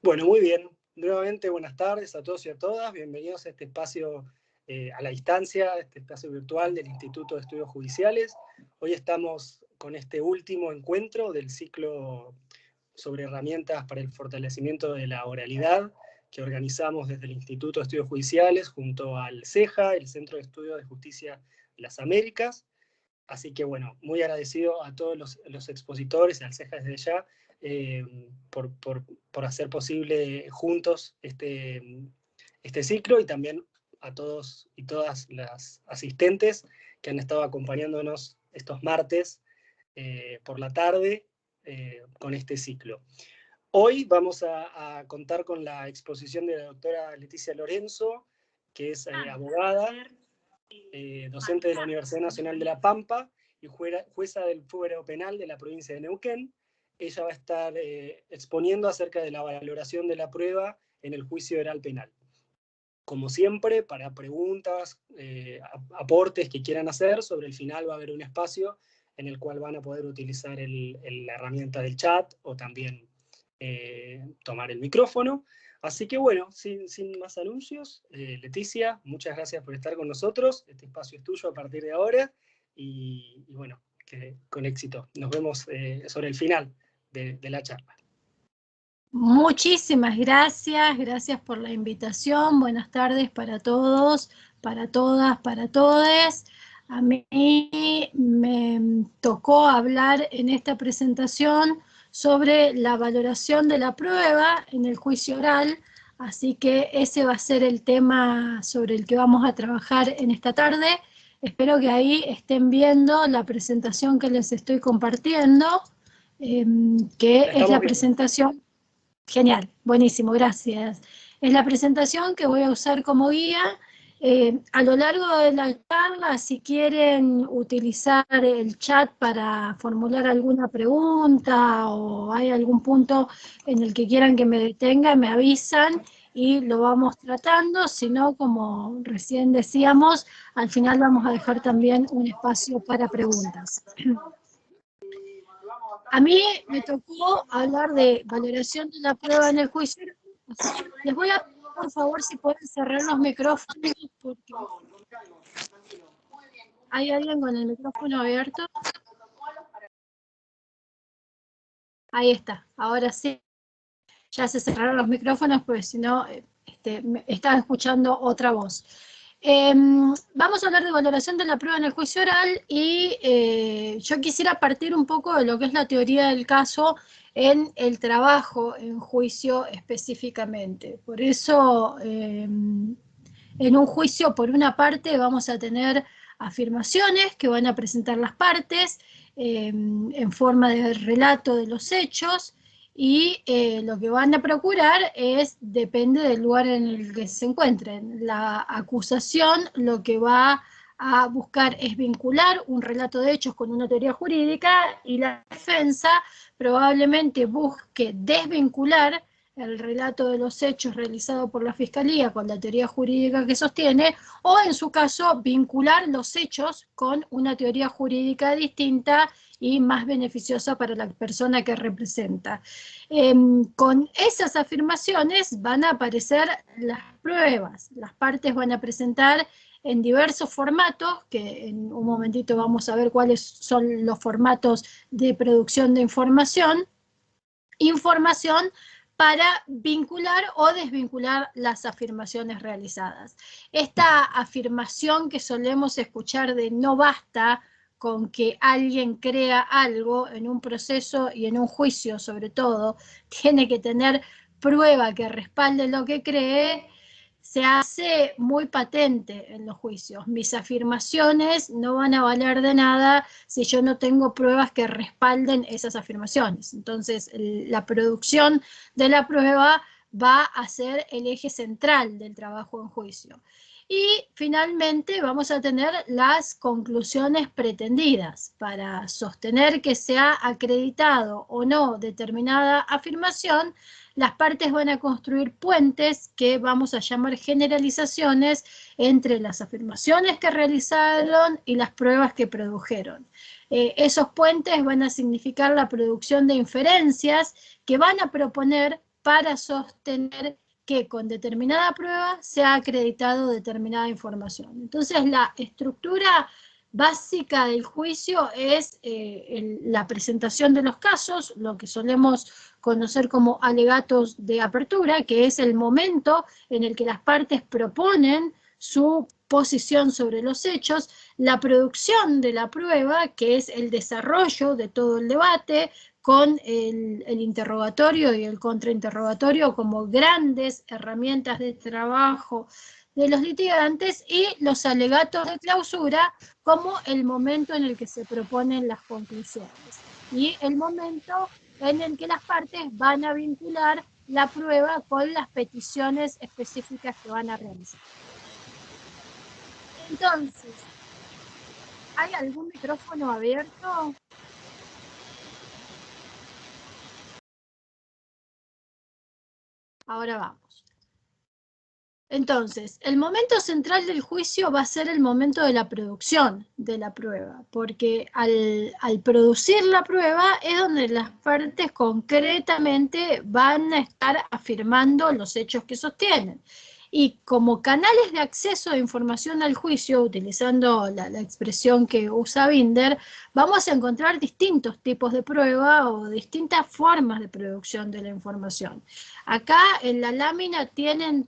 Bueno, muy bien. Nuevamente, buenas tardes a todos y a todas. Bienvenidos a este espacio a la distancia, este espacio virtual del Instituto de Estudios Judiciales. Hoy estamos con este último encuentro del ciclo sobre herramientas para el fortalecimiento de la oralidad que organizamos desde el Instituto de Estudios Judiciales junto al CEJA, el Centro de Estudios de Justicia de las Américas. Así que bueno, muy agradecido a todos los expositores y al CEJA desde ya por hacer posible juntos este ciclo, y también a todos y todas las asistentes que han estado acompañándonos estos martes por la tarde con este ciclo. Hoy vamos a contar con la exposición de la doctora Leticia Lorenzo, que es abogada, docente de la Universidad Nacional de La Pampa y jueza del Fuero Penal de la provincia de Neuquén. Ella va a estar exponiendo acerca de la valoración de la prueba en el juicio oral penal. Como siempre, para preguntas, aportes que quieran hacer, sobre el final va a haber un espacio en el cual van a poder utilizar la herramienta del chat o también tomar el micrófono. Así que bueno, sin más anuncios, Leticia, muchas gracias por estar con nosotros. Este espacio es tuyo a partir de ahora y bueno, que con éxito. Nos vemos sobre el final de la charla. Muchísimas gracias, gracias por la invitación. Buenas tardes para todos, para todas, para todes. A mí me tocó hablar en esta presentación sobre la valoración de la prueba en el juicio oral, así que ese va a ser el tema sobre el que vamos a trabajar en esta tarde. Espero que ahí estén viendo la presentación que les estoy compartiendo, que es la presentación. Genial, buenísimo, gracias. Es la presentación que voy a usar como guía. A lo largo de la charla, si quieren utilizar el chat para formular alguna pregunta o hay algún punto en el que quieran que me detenga, me avisan y lo vamos tratando. Si no, como recién decíamos, al final vamos a dejar también un espacio para preguntas. A mí me tocó hablar de valoración de la prueba en el juicio. Les voy a pedir, por favor, si pueden cerrar los micrófonos, porque ¿hay alguien con el micrófono abierto? Ahí está, ahora sí. Ya se cerraron los micrófonos, porque si no, estaba escuchando otra voz. Vamos a hablar de valoración de la prueba en el juicio oral y yo quisiera partir un poco de lo que es la teoría del caso en el trabajo en juicio específicamente. Por eso, en un juicio, por una parte, vamos a tener afirmaciones que van a presentar las partes en forma de relato de los hechos, y lo que van a procurar depende del lugar en el que se encuentren. La acusación lo que va a buscar es vincular un relato de hechos con una teoría jurídica, y la defensa probablemente busque desvincular el relato de los hechos realizado por la Fiscalía con la teoría jurídica que sostiene, o en su caso vincular los hechos con una teoría jurídica distinta y más beneficiosa para la persona que representa. Con esas afirmaciones van a aparecer las pruebas. Las partes van a presentar en diversos formatos, que en un momentito vamos a ver cuáles son los formatos de producción de información para vincular o desvincular las afirmaciones realizadas. Esta afirmación que solemos escuchar de no basta con que alguien crea algo en un proceso y en un juicio, sobre todo, tiene que tener prueba que respalde lo que cree, se hace muy patente en los juicios. Mis afirmaciones no van a valer de nada si yo no tengo pruebas que respalden esas afirmaciones. Entonces, la producción de la prueba va a ser el eje central del trabajo en juicio. Y finalmente vamos a tener las conclusiones pretendidas. Para sostener que se ha acreditado o no determinada afirmación, las partes van a construir puentes que vamos a llamar generalizaciones entre las afirmaciones que realizaron y las pruebas que produjeron. Esos puentes van a significar la producción de inferencias que van a proponer para sostener que con determinada prueba se ha acreditado determinada información. Entonces, la estructura básica del juicio es la presentación de los casos, lo que solemos conocer como alegatos de apertura, que es el momento en el que las partes proponen su posición sobre los hechos, la producción de la prueba, que es el desarrollo de todo el debate, con el interrogatorio y el contrainterrogatorio como grandes herramientas de trabajo de los litigantes, y los alegatos de clausura como el momento en el que se proponen las conclusiones y el momento en el que las partes van a vincular la prueba con las peticiones específicas que van a realizar. Entonces, ¿hay algún micrófono abierto? Ahora vamos. Entonces, el momento central del juicio va a ser el momento de la producción de la prueba, porque al producir la prueba es donde las partes concretamente van a estar afirmando los hechos que sostienen. Y como canales de acceso a información al juicio, utilizando la expresión que usa Binder, vamos a encontrar distintos tipos de prueba o distintas formas de producción de la información. Acá en la lámina tienen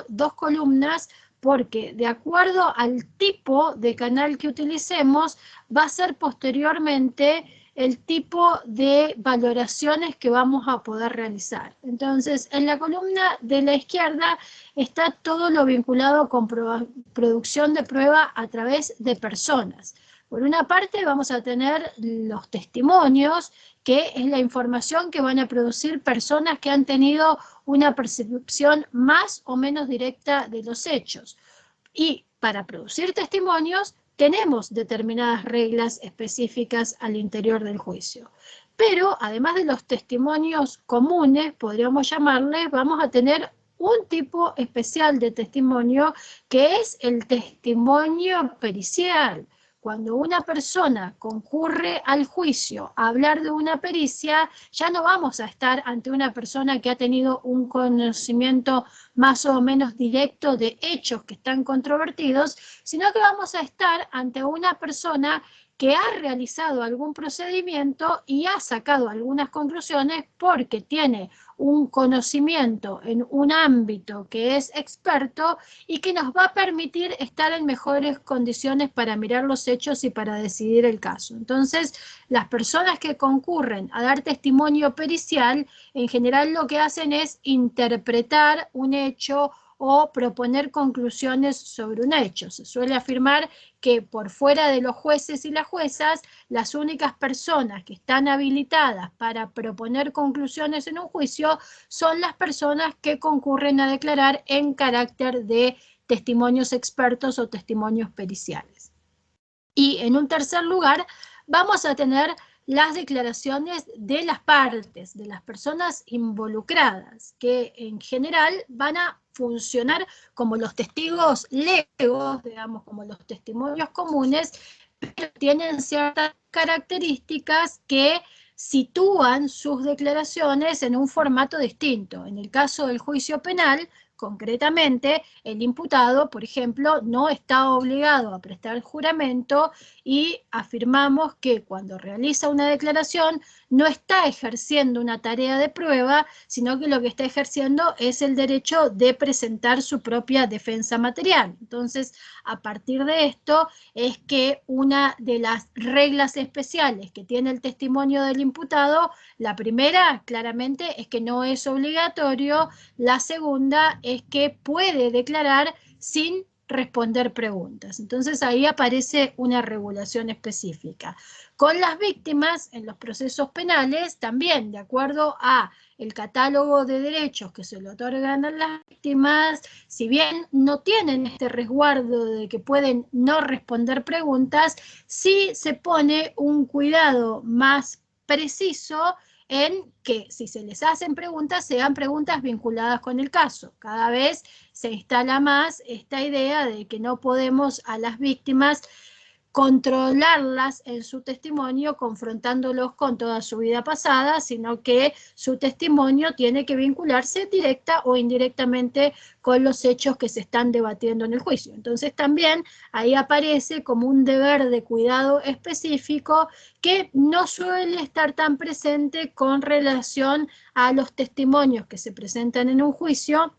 dos columnas, porque de acuerdo al tipo de canal que utilicemos, va a ser posteriormente el tipo de valoraciones que vamos a poder realizar. Entonces, en la columna de la izquierda está todo lo vinculado con producción de prueba a través de personas. Por una parte vamos a tener los testimonios, que es la información que van a producir personas que han tenido una percepción más o menos directa de los hechos. Y para producir testimonios tenemos determinadas reglas específicas al interior del juicio. Pero además de los testimonios comunes, podríamos llamarles, vamos a tener un tipo especial de testimonio que es el testimonio pericial. Cuando una persona concurre al juicio a hablar de una pericia, ya no vamos a estar ante una persona que ha tenido un conocimiento más o menos directo de hechos que están controvertidos, sino que vamos a estar ante una persona que ha realizado algún procedimiento y ha sacado algunas conclusiones porque tiene un conocimiento en un ámbito que es experto y que nos va a permitir estar en mejores condiciones para mirar los hechos y para decidir el caso. Entonces, las personas que concurren a dar testimonio pericial, en general lo que hacen es interpretar un hecho o proponer conclusiones sobre un hecho. Se suele afirmar que por fuera de los jueces y las juezas, las únicas personas que están habilitadas para proponer conclusiones en un juicio son las personas que concurren a declarar en carácter de testimonios expertos o testimonios periciales. Y en un tercer lugar, vamos a tener las declaraciones de las partes, de las personas involucradas, que en general van a funcionar como los testigos legos, digamos, como los testimonios comunes, pero tienen ciertas características que sitúan sus declaraciones en un formato distinto. En el caso del juicio penal, concretamente, el imputado, por ejemplo, no está obligado a prestar juramento y afirmamos que cuando realiza una declaración no está ejerciendo una tarea de prueba, sino que lo que está ejerciendo es el derecho de presentar su propia defensa material. Entonces, a partir de esto es que una de las reglas especiales que tiene el testimonio del imputado, la primera, claramente, es que no es obligatorio. La segunda es que puede declarar sin responder preguntas. Entonces ahí aparece una regulación específica. Con las víctimas en los procesos penales, también de acuerdo a el catálogo de derechos que se le otorgan a las víctimas, si bien no tienen este resguardo de que pueden no responder preguntas, sí se pone un cuidado más preciso en que si se les hacen preguntas, sean preguntas vinculadas con el caso. Cada vez se instala más esta idea de que no podemos a las víctimas controlarlas en su testimonio confrontándolos con toda su vida pasada, sino que su testimonio tiene que vincularse directa o indirectamente con los hechos que se están debatiendo en el juicio. Entonces también ahí aparece como un deber de cuidado específico que no suele estar tan presente con relación a los testimonios que se presentan en un juicio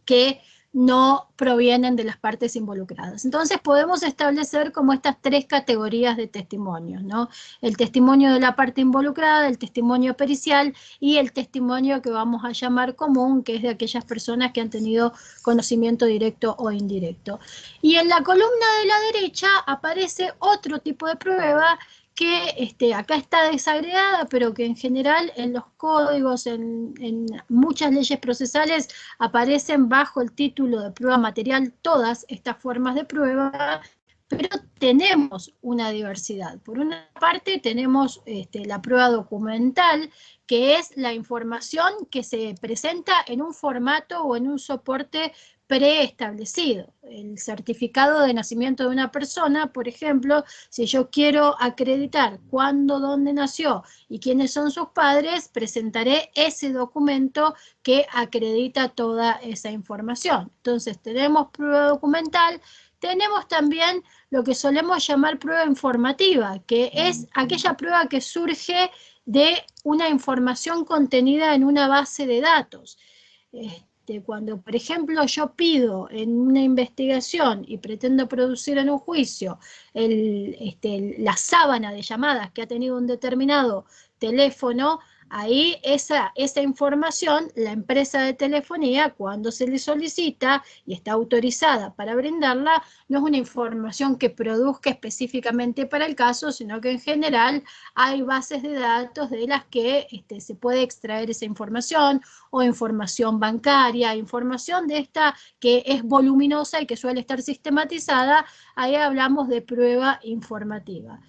que no provienen de las partes involucradas. Entonces podemos establecer como estas tres categorías de testimonios, ¿no? El testimonio de la parte involucrada, el testimonio pericial y el testimonio que vamos a llamar común, que es de aquellas personas que han tenido conocimiento directo o indirecto. Y en la columna de la derecha aparece otro tipo de prueba que acá está desagregada, pero que en general en los códigos, en muchas leyes procesales, aparecen bajo el título de prueba material todas estas formas de prueba, pero tenemos una diversidad. Por una parte tenemos la prueba documental, que es la información que se presenta en un formato o en un soporte preestablecido. El certificado de nacimiento de una persona, por ejemplo, si yo quiero acreditar cuándo, dónde nació y quiénes son sus padres, presentaré ese documento que acredita toda esa información. Entonces tenemos prueba documental, tenemos también lo que solemos llamar prueba informativa, que es aquella prueba que surge de una información contenida en una base de datos. Cuando, por ejemplo, yo pido en una investigación y pretendo producir en un juicio la sábana de llamadas que ha tenido un determinado teléfono, ahí esa información, la empresa de telefonía, cuando se le solicita y está autorizada para brindarla, no es una información que produzca específicamente para el caso, sino que en general hay bases de datos de las que se puede extraer esa información, o información bancaria, información de esta que es voluminosa y que suele estar sistematizada. Ahí hablamos de prueba informativa.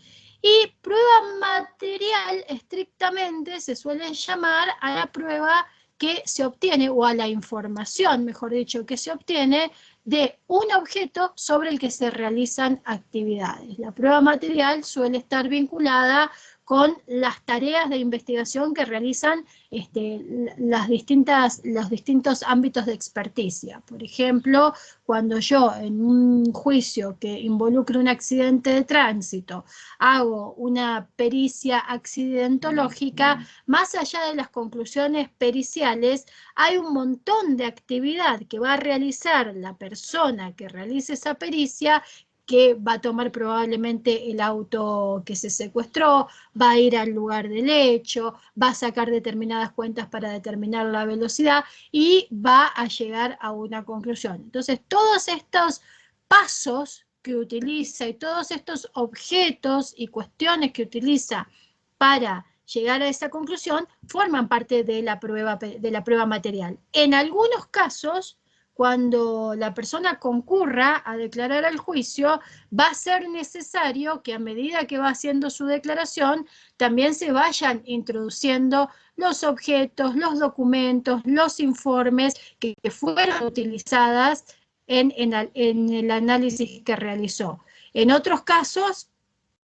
Y prueba material, estrictamente, se suele llamar a la prueba que se obtiene, o a la información, mejor dicho, que se obtiene de un objeto sobre el que se realizan actividades. La prueba material suele estar vinculada con las tareas de investigación que realizan los distintos ámbitos de experticia. Por ejemplo, cuando yo en un juicio que involucre un accidente de tránsito hago una pericia accidentológica, más allá de las conclusiones periciales, hay un montón de actividad que va a realizar la persona que realice esa pericia, que va a tomar probablemente el auto que se secuestró, va a ir al lugar del hecho, va a sacar determinadas cuentas para determinar la velocidad y va a llegar a una conclusión. Entonces, todos estos pasos que utiliza y todos estos objetos y cuestiones que utiliza para llegar a esa conclusión forman parte de la prueba material. En algunos casos, cuando la persona concurra a declarar al juicio, va a ser necesario que a medida que va haciendo su declaración, también se vayan introduciendo los objetos, los documentos, los informes que fueron utilizadas en el análisis que realizó. En otros casos,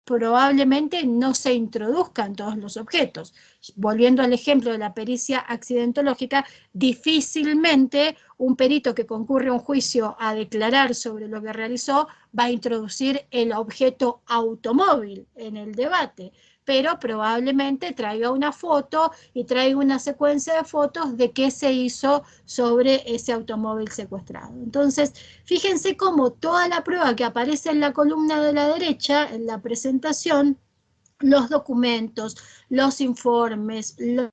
probablemente no se introduzcan todos los objetos. Volviendo al ejemplo de la pericia accidentológica, difícilmente un perito que concurre a un juicio a declarar sobre lo que realizó va a introducir el objeto automóvil en el debate, pero probablemente traiga una foto y traiga una secuencia de fotos de qué se hizo sobre ese automóvil secuestrado. Entonces, fíjense cómo toda la prueba que aparece en la columna de la derecha, en la presentación, los documentos, los informes, los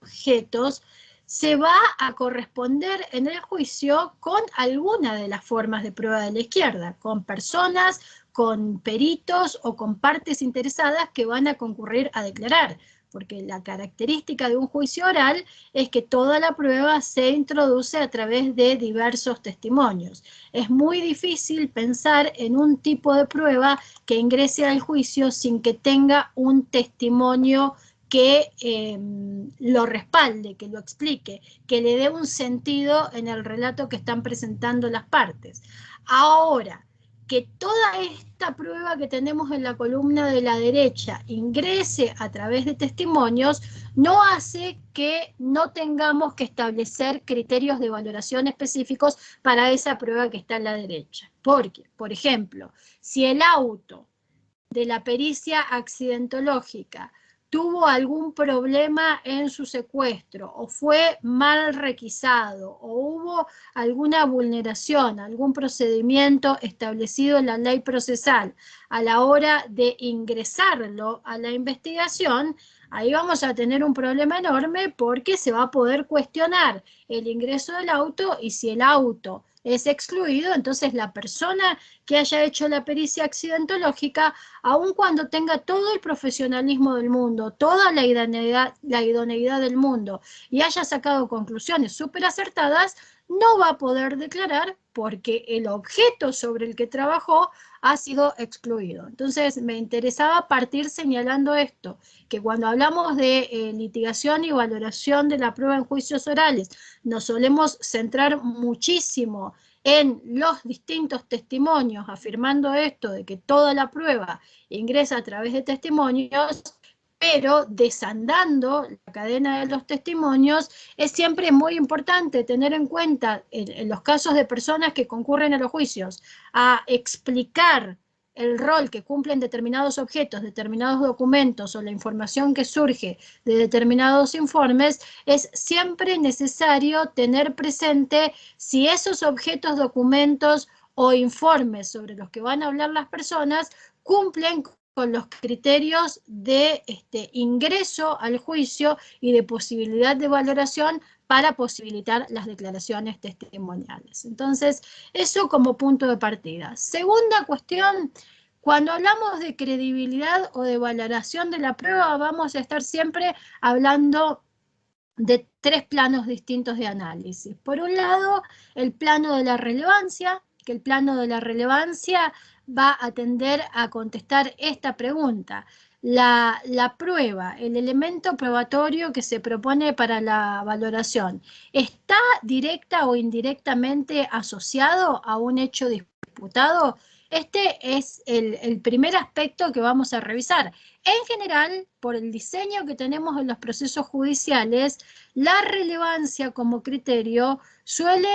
objetos, se va a corresponder en el juicio con alguna de las formas de prueba de la izquierda, con personas, con peritos o con partes interesadas que van a concurrir a declarar, porque la característica de un juicio oral es que toda la prueba se introduce a través de diversos testimonios. Es muy difícil pensar en un tipo de prueba que ingrese al juicio sin que tenga un testimonio que lo respalde, que lo explique, que le dé un sentido en el relato que están presentando las partes. Ahora, que toda esta prueba que tenemos en la columna de la derecha ingrese a través de testimonios, no hace que no tengamos que establecer criterios de valoración específicos para esa prueba que está en la derecha. Porque, por ejemplo, si el auto de la pericia accidentológica tuvo algún problema en su secuestro, o fue mal requisado, o hubo alguna vulneración, algún procedimiento establecido en la ley procesal a la hora de ingresarlo a la investigación, ahí vamos a tener un problema enorme porque se va a poder cuestionar el ingreso del auto, y si el auto es excluido, entonces la persona que haya hecho la pericia accidentológica, aun cuando tenga todo el profesionalismo del mundo, toda la idoneidad del mundo, y haya sacado conclusiones súper acertadas, no va a poder declarar porque el objeto sobre el que trabajó ha sido excluido. Entonces me interesaba partir señalando esto, que cuando hablamos de litigación y valoración de la prueba en juicios orales, nos solemos centrar muchísimo en los distintos testimonios, afirmando esto de que toda la prueba ingresa a través de testimonios, pero desandando la cadena de los testimonios, es siempre muy importante tener en cuenta en los casos de personas que concurren a los juicios, a explicar el rol que cumplen determinados objetos, determinados documentos o la información que surge de determinados informes, es siempre necesario tener presente si esos objetos, documentos o informes sobre los que van a hablar las personas cumplen con los criterios de ingreso al juicio y de posibilidad de valoración para posibilitar las declaraciones testimoniales. Entonces, eso como punto de partida. Segunda cuestión, cuando hablamos de credibilidad o de valoración de la prueba, vamos a estar siempre hablando de tres planos distintos de análisis. Por un lado, el plano de la relevancia, que el plano de la relevancia va a tender a contestar esta pregunta. La prueba, el elemento probatorio que se propone para la valoración, ¿está directa o indirectamente asociado a un hecho disputado? Este es el primer aspecto que vamos a revisar. En general, por el diseño que tenemos en los procesos judiciales, la relevancia como criterio suele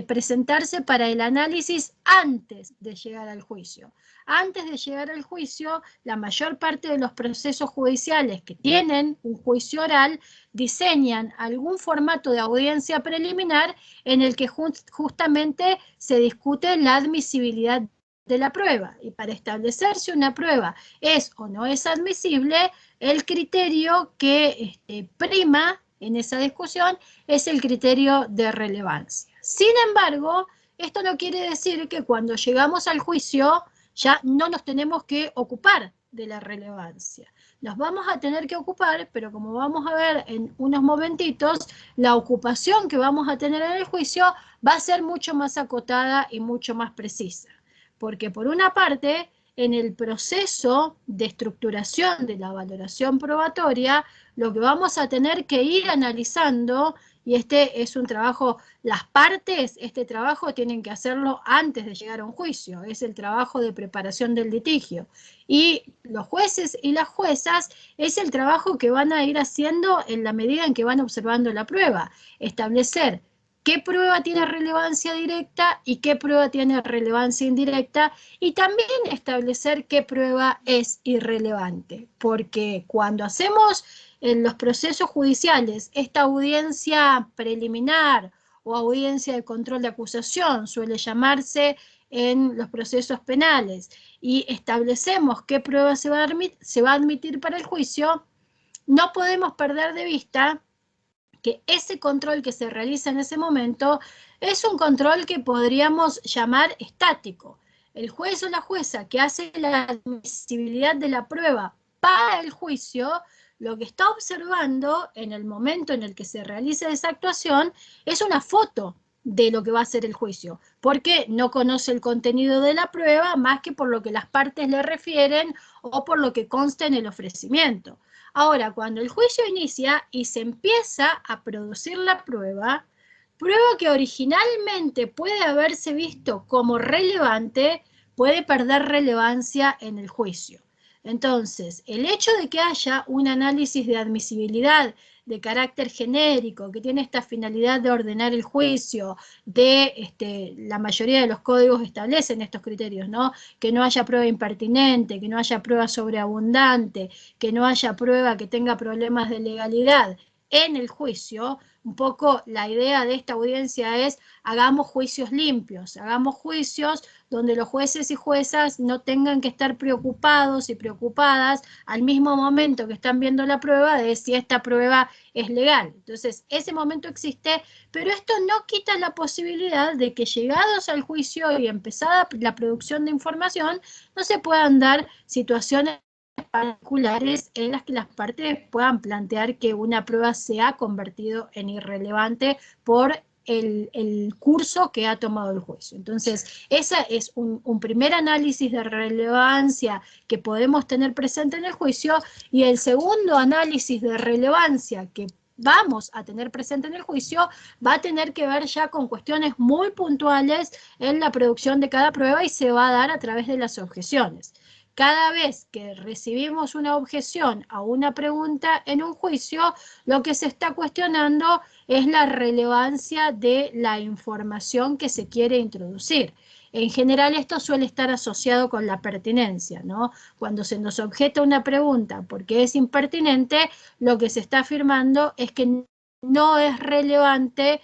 presentarse para el análisis antes de llegar al juicio. Antes de llegar al juicio, la mayor parte de los procesos judiciales que tienen un juicio oral diseñan algún formato de audiencia preliminar en el que justamente se discute la admisibilidad de la prueba, y para establecer si una prueba es o no es admisible, el criterio que prima en esa discusión es el criterio de relevancia. Sin embargo, esto no quiere decir que cuando llegamos al juicio ya no nos tenemos que ocupar de la relevancia. Nos vamos a tener que ocupar, pero como vamos a ver en unos momentitos, la ocupación que vamos a tener en el juicio va a ser mucho más acotada y mucho más precisa. Porque por una parte, en el proceso de estructuración de la valoración probatoria, lo que vamos a tener que ir analizando, y este es un trabajo, las partes, este trabajo tienen que hacerlo antes de llegar a un juicio, es el trabajo de preparación del litigio. Y los jueces y las juezas es el trabajo que van a ir haciendo en la medida en que van observando la prueba, establecer qué prueba tiene relevancia directa y qué prueba tiene relevancia indirecta, y también establecer qué prueba es irrelevante, porque cuando hacemos en los procesos judiciales esta audiencia preliminar o audiencia de control de acusación, suele llamarse en los procesos penales, y establecemos qué prueba se va a admitir para el juicio, no podemos perder de vista que ese control que se realiza en ese momento es un control que podríamos llamar estático. El juez o la jueza que hace la admisibilidad de la prueba para el juicio, lo que está observando en el momento en el que se realiza esa actuación es una foto de lo que va a ser el juicio, porque no conoce el contenido de la prueba más que por lo que las partes le refieren o por lo que consta en el ofrecimiento. Ahora, cuando el juicio inicia y se empieza a producir la prueba, prueba que originalmente puede haberse visto como relevante, puede perder relevancia en el juicio. Entonces, el hecho de que haya un análisis de admisibilidad de carácter genérico, que tiene esta finalidad de ordenar el juicio, la mayoría de los códigos establecen estos criterios, ¿no? Que no haya prueba impertinente, que no haya prueba sobreabundante, que no haya prueba que tenga problemas de legalidad en el juicio. Un poco la idea de esta audiencia es: hagamos juicios limpios, hagamos juicios donde los jueces y juezas no tengan que estar preocupados y preocupadas al mismo momento que están viendo la prueba de si esta prueba es legal. Entonces, ese momento existe, pero esto no quita la posibilidad de que, llegados al juicio y empezada la producción de información, no se puedan dar situaciones particulares en las que las partes puedan plantear que una prueba se ha convertido en irrelevante por el curso que ha tomado el juicio. Entonces, ese es un primer análisis de relevancia que podemos tener presente en el juicio, y el segundo análisis de relevancia que vamos a tener presente en el juicio va a tener que ver ya con cuestiones muy puntuales en la producción de cada prueba, y se va a dar a través de las objeciones. Cada vez que recibimos una objeción a una pregunta en un juicio, lo que se está cuestionando es la relevancia de la información que se quiere introducir. En general, esto suele estar asociado con la pertinencia, ¿no? Cuando se nos objeta una pregunta porque es impertinente, lo que se está afirmando es que no es relevante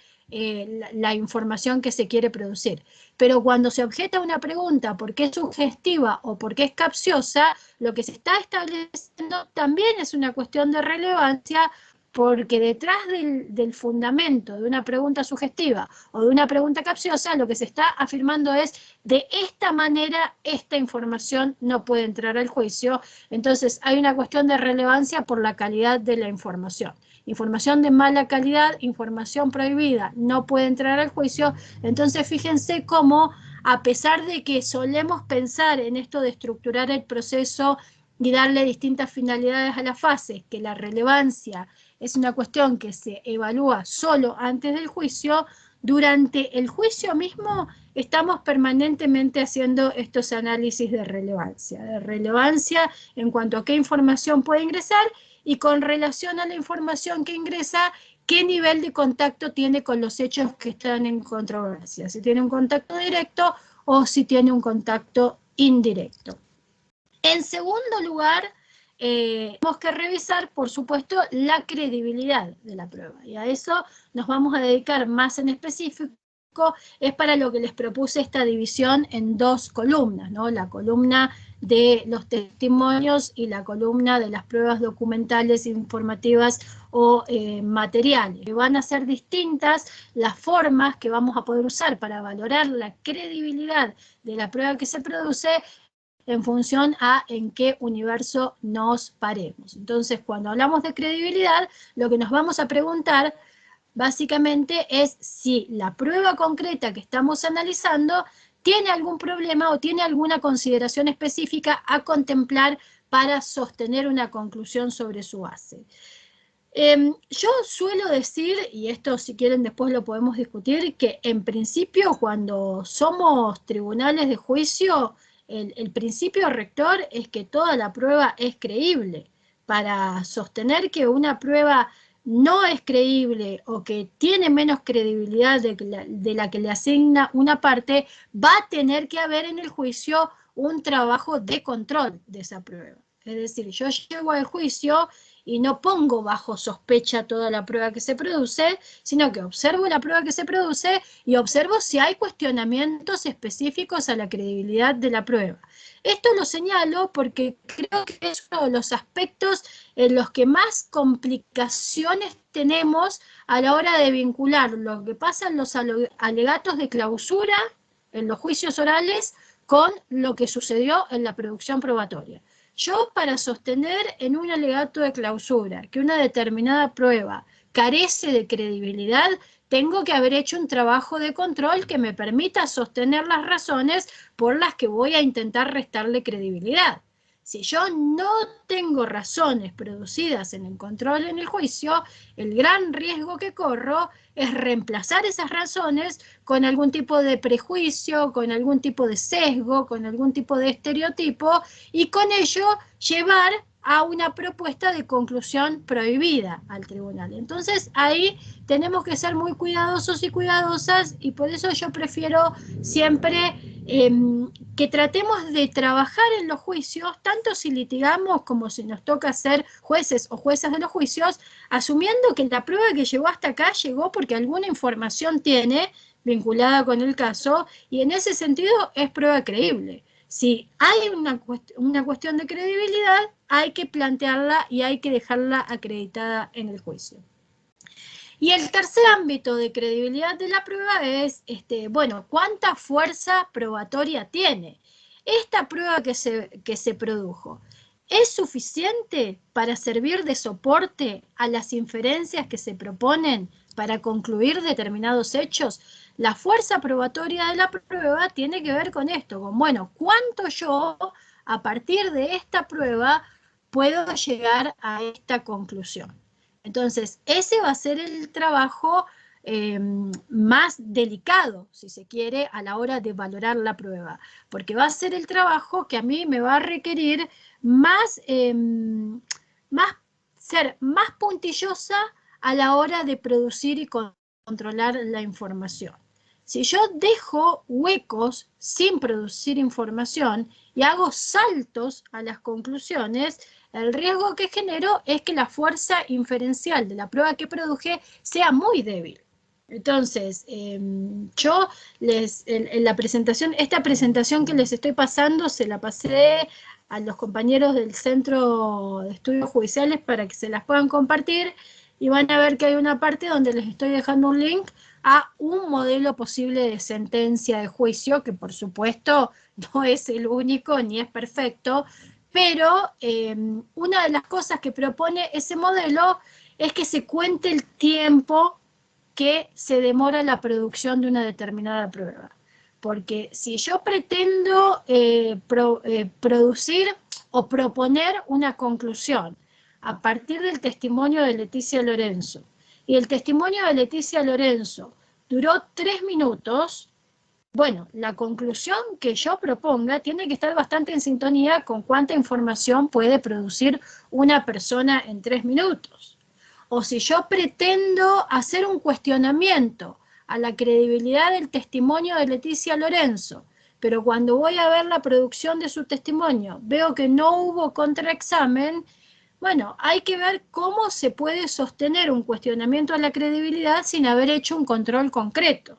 la información que se quiere producir. Pero cuando se objeta una pregunta porque es sugestiva o porque es capciosa, lo que se está estableciendo también es una cuestión de relevancia, porque detrás del fundamento de una pregunta sugestiva o de una pregunta capciosa, lo que se está afirmando es: de esta manera esta información no puede entrar al juicio. Entonces hay una cuestión de relevancia por la calidad de la información. Información de mala calidad, información prohibida, no puede entrar al juicio. Entonces fíjense cómo, a pesar de que solemos pensar en esto de estructurar el proceso y darle distintas finalidades a las fases, que la relevancia es una cuestión que se evalúa solo antes del juicio, durante el juicio mismo estamos permanentemente haciendo estos análisis de relevancia en cuanto a qué información puede ingresar, y con relación a la información que ingresa, qué nivel de contacto tiene con los hechos que están en controversia, si tiene un contacto directo o si tiene un contacto indirecto. En segundo lugar, tenemos que revisar, por supuesto, la credibilidad de la prueba, y a eso nos vamos a dedicar más en específico. Es para lo que les propuse esta división en dos columnas, ¿no? La columna de los testimonios y la columna de las pruebas documentales, informativas o materiales. Que van a ser distintas las formas que vamos a poder usar para valorar la credibilidad de la prueba que se produce, en función a en qué universo nos paremos. Entonces, cuando hablamos de credibilidad, lo que nos vamos a preguntar básicamente es si la prueba concreta que estamos analizando tiene algún problema o tiene alguna consideración específica a contemplar para sostener una conclusión sobre su base. Yo suelo decir, y esto si quieren después lo podemos discutir, que en principio cuando somos tribunales de juicio, el principio rector es que toda la prueba es creíble. Para sostener que una prueba no es creíble o que tiene menos credibilidad de la que le asigna una parte, va a tener que haber en el juicio un trabajo de control de esa prueba. Es decir, yo llego al juicio y no pongo bajo sospecha toda la prueba que se produce, sino que observo la prueba que se produce y observo si hay cuestionamientos específicos a la credibilidad de la prueba. Esto lo señalo porque creo que es uno de los aspectos en los que más complicaciones tenemos a la hora de vincular lo que pasa en los alegatos de clausura, en los juicios orales, con lo que sucedió en la producción probatoria. Yo, para sostener en un alegato de clausura que una determinada prueba carece de credibilidad, tengo que haber hecho un trabajo de control que me permita sostener las razones por las que voy a intentar restarle credibilidad. Si yo no tengo razones producidas en el control en el juicio, el gran riesgo que corro es reemplazar esas razones con algún tipo de prejuicio, con algún tipo de sesgo, con algún tipo de estereotipo, y con ello llevar a una propuesta de conclusión prohibida al tribunal. Entonces ahí tenemos que ser muy cuidadosos y cuidadosas, y por eso yo prefiero siempre que tratemos de trabajar en los juicios, tanto si litigamos como si nos toca ser jueces o juezas de los juicios, asumiendo que la prueba que llegó hasta acá llegó porque alguna información tiene vinculada con el caso, y en ese sentido es prueba creíble. Si hay una cuestión de credibilidad, hay que plantearla y hay que dejarla acreditada en el juicio. Y el tercer ámbito de credibilidad de la prueba es, bueno, ¿cuánta fuerza probatoria tiene? Esta prueba que se produjo, ¿es suficiente para servir de soporte a las inferencias que se proponen para concluir determinados hechos? La fuerza probatoria de la prueba tiene que ver con esto, con, bueno, ¿cuánto yo, a partir de esta prueba, puedo llegar a esta conclusión? Entonces, ese va a ser el trabajo más delicado, si se quiere, a la hora de valorar la prueba, porque va a ser el trabajo que a mí me va a requerir ser más puntillosa a la hora de producir y controlar la información. Si yo dejo huecos sin producir información y hago saltos a las conclusiones, el riesgo que genero es que la fuerza inferencial de la prueba que produje sea muy débil. Entonces, yo en la presentación, esta presentación que les estoy pasando, se la pasé a los compañeros del Centro de Estudios Judiciales para que se las puedan compartir, y van a ver que hay una parte donde les estoy dejando un link a un modelo posible de sentencia de juicio, que por supuesto no es el único ni es perfecto, pero una de las cosas que propone ese modelo es que se cuente el tiempo que se demora la producción de una determinada prueba. Porque si yo pretendo producir o proponer una conclusión a partir del testimonio de Leticia Lorenzo, y el testimonio de Leticia Lorenzo duró 3 minutos, bueno, la conclusión que yo proponga tiene que estar bastante en sintonía con cuánta información puede producir una persona en 3 minutos. O si yo pretendo hacer un cuestionamiento a la credibilidad del testimonio de Leticia Lorenzo, pero cuando voy a ver la producción de su testimonio veo que no hubo contraexamen, bueno, hay que ver cómo se puede sostener un cuestionamiento a la credibilidad sin haber hecho un control concreto.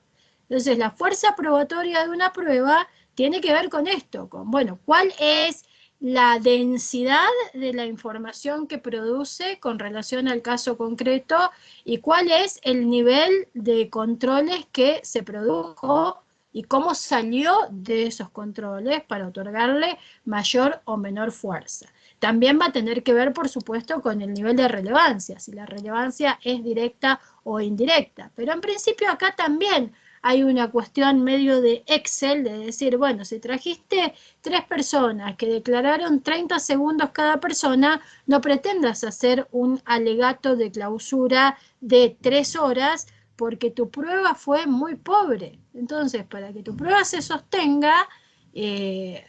Entonces, la fuerza probatoria de una prueba tiene que ver con esto, con, bueno, cuál es la densidad de la información que produce con relación al caso concreto y cuál es el nivel de controles que se produjo y cómo salió de esos controles para otorgarle mayor o menor fuerza. También va a tener que ver, por supuesto, con el nivel de relevancia, si la relevancia es directa o indirecta. Pero en principio acá también hay una cuestión medio de Excel, de decir, bueno, si trajiste 3 personas que declararon 30 segundos cada persona, no pretendas hacer un alegato de clausura de 3 horas, porque tu prueba fue muy pobre. Entonces, para que tu prueba se sostenga,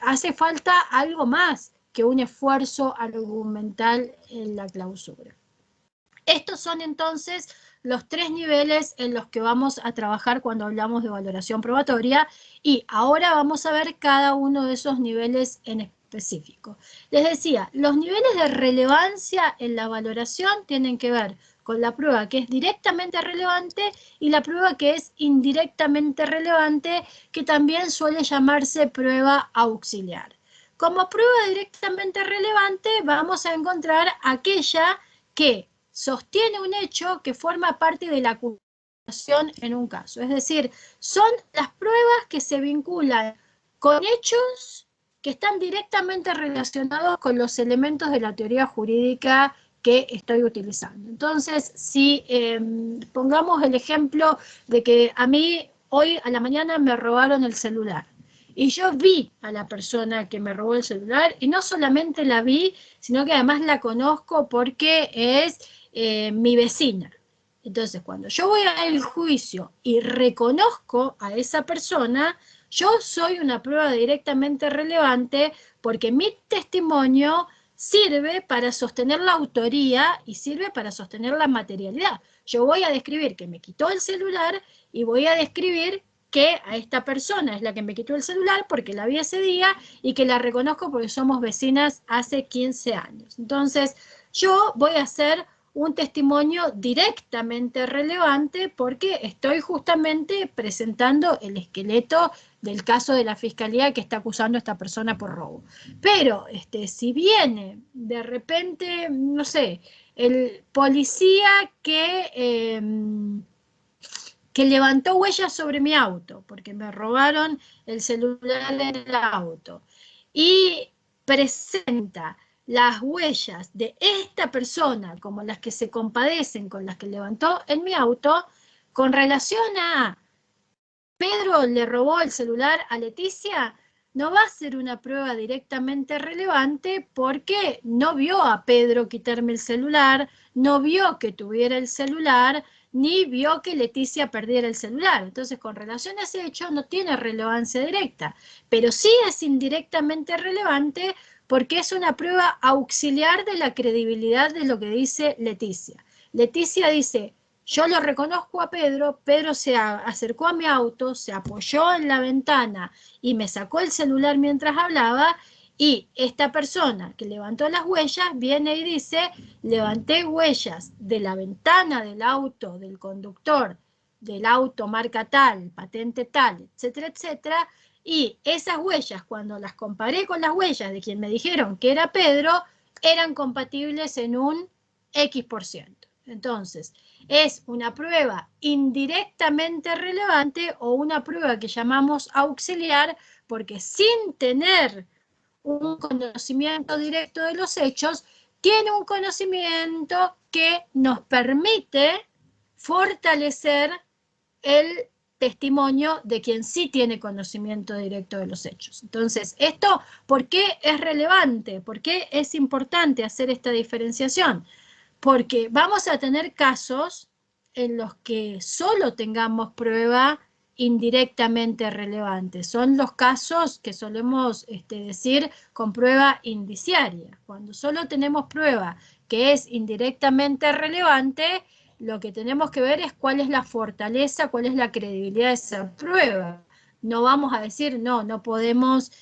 hace falta algo más que un esfuerzo argumental en la clausura. Estos son entonces los 3 niveles en los que vamos a trabajar cuando hablamos de valoración probatoria, y ahora vamos a ver cada uno de esos niveles en específico. Les decía, los niveles de relevancia en la valoración tienen que ver con la prueba que es directamente relevante y la prueba que es indirectamente relevante, que también suele llamarse prueba auxiliar. Como prueba directamente relevante vamos a encontrar aquella que sostiene un hecho que forma parte de la acusación en un caso. Es decir, son las pruebas que se vinculan con hechos que están directamente relacionados con los elementos de la teoría jurídica que estoy utilizando. Entonces, si pongamos el ejemplo de que a mí hoy a la mañana me robaron el celular y yo vi a la persona que me robó el celular, y no solamente la vi, sino que además la conozco porque es mi vecina. Entonces, cuando yo voy al juicio y reconozco a esa persona, yo soy una prueba directamente relevante porque mi testimonio sirve para sostener la autoría y sirve para sostener la materialidad. Yo voy a describir que me quitó el celular y voy a describir que a esta persona es la que me quitó el celular porque la vi ese día y que la reconozco porque somos vecinas hace 15 años. Entonces, yo voy a hacer un testimonio directamente relevante porque estoy justamente presentando el esqueleto del caso de la fiscalía que está acusando a esta persona por robo. Pero si viene de repente, no sé, el policía que levantó huellas sobre mi auto, porque me robaron el celular del auto, y presenta las huellas de esta persona como las que se compadecen con las que levantó en mi auto, con relación a Pedro le robó el celular a Leticia, no va a ser una prueba directamente relevante porque no vio a Pedro quitarme el celular, no vio que tuviera el celular, ni vio que Leticia perdiera el celular. Entonces, con relación a ese hecho, no tiene relevancia directa, pero sí es indirectamente relevante porque es una prueba auxiliar de la credibilidad de lo que dice Leticia. Leticia dice: yo lo reconozco a Pedro, Pedro se acercó a mi auto, se apoyó en la ventana y me sacó el celular mientras hablaba, y esta persona que levantó las huellas viene y dice: levanté huellas de la ventana del auto, del conductor, del auto marca tal, patente tal, etcétera, etcétera, y esas huellas, cuando las comparé con las huellas de quien me dijeron que era Pedro, eran compatibles en un X%. Entonces, es una prueba indirectamente relevante o una prueba que llamamos auxiliar, porque sin tener un conocimiento directo de los hechos, tiene un conocimiento que nos permite fortalecer el testimonio de quien sí tiene conocimiento directo de los hechos. Entonces, ¿esto por qué es relevante? ¿Por qué es importante hacer esta diferenciación? Porque vamos a tener casos en los que solo tengamos prueba indirectamente relevante. Son los casos que solemos decir con prueba indiciaria. Cuando solo tenemos prueba que es indirectamente relevante, lo que tenemos que ver es cuál es la fortaleza, cuál es la credibilidad de esa prueba. No vamos a decir, no podemos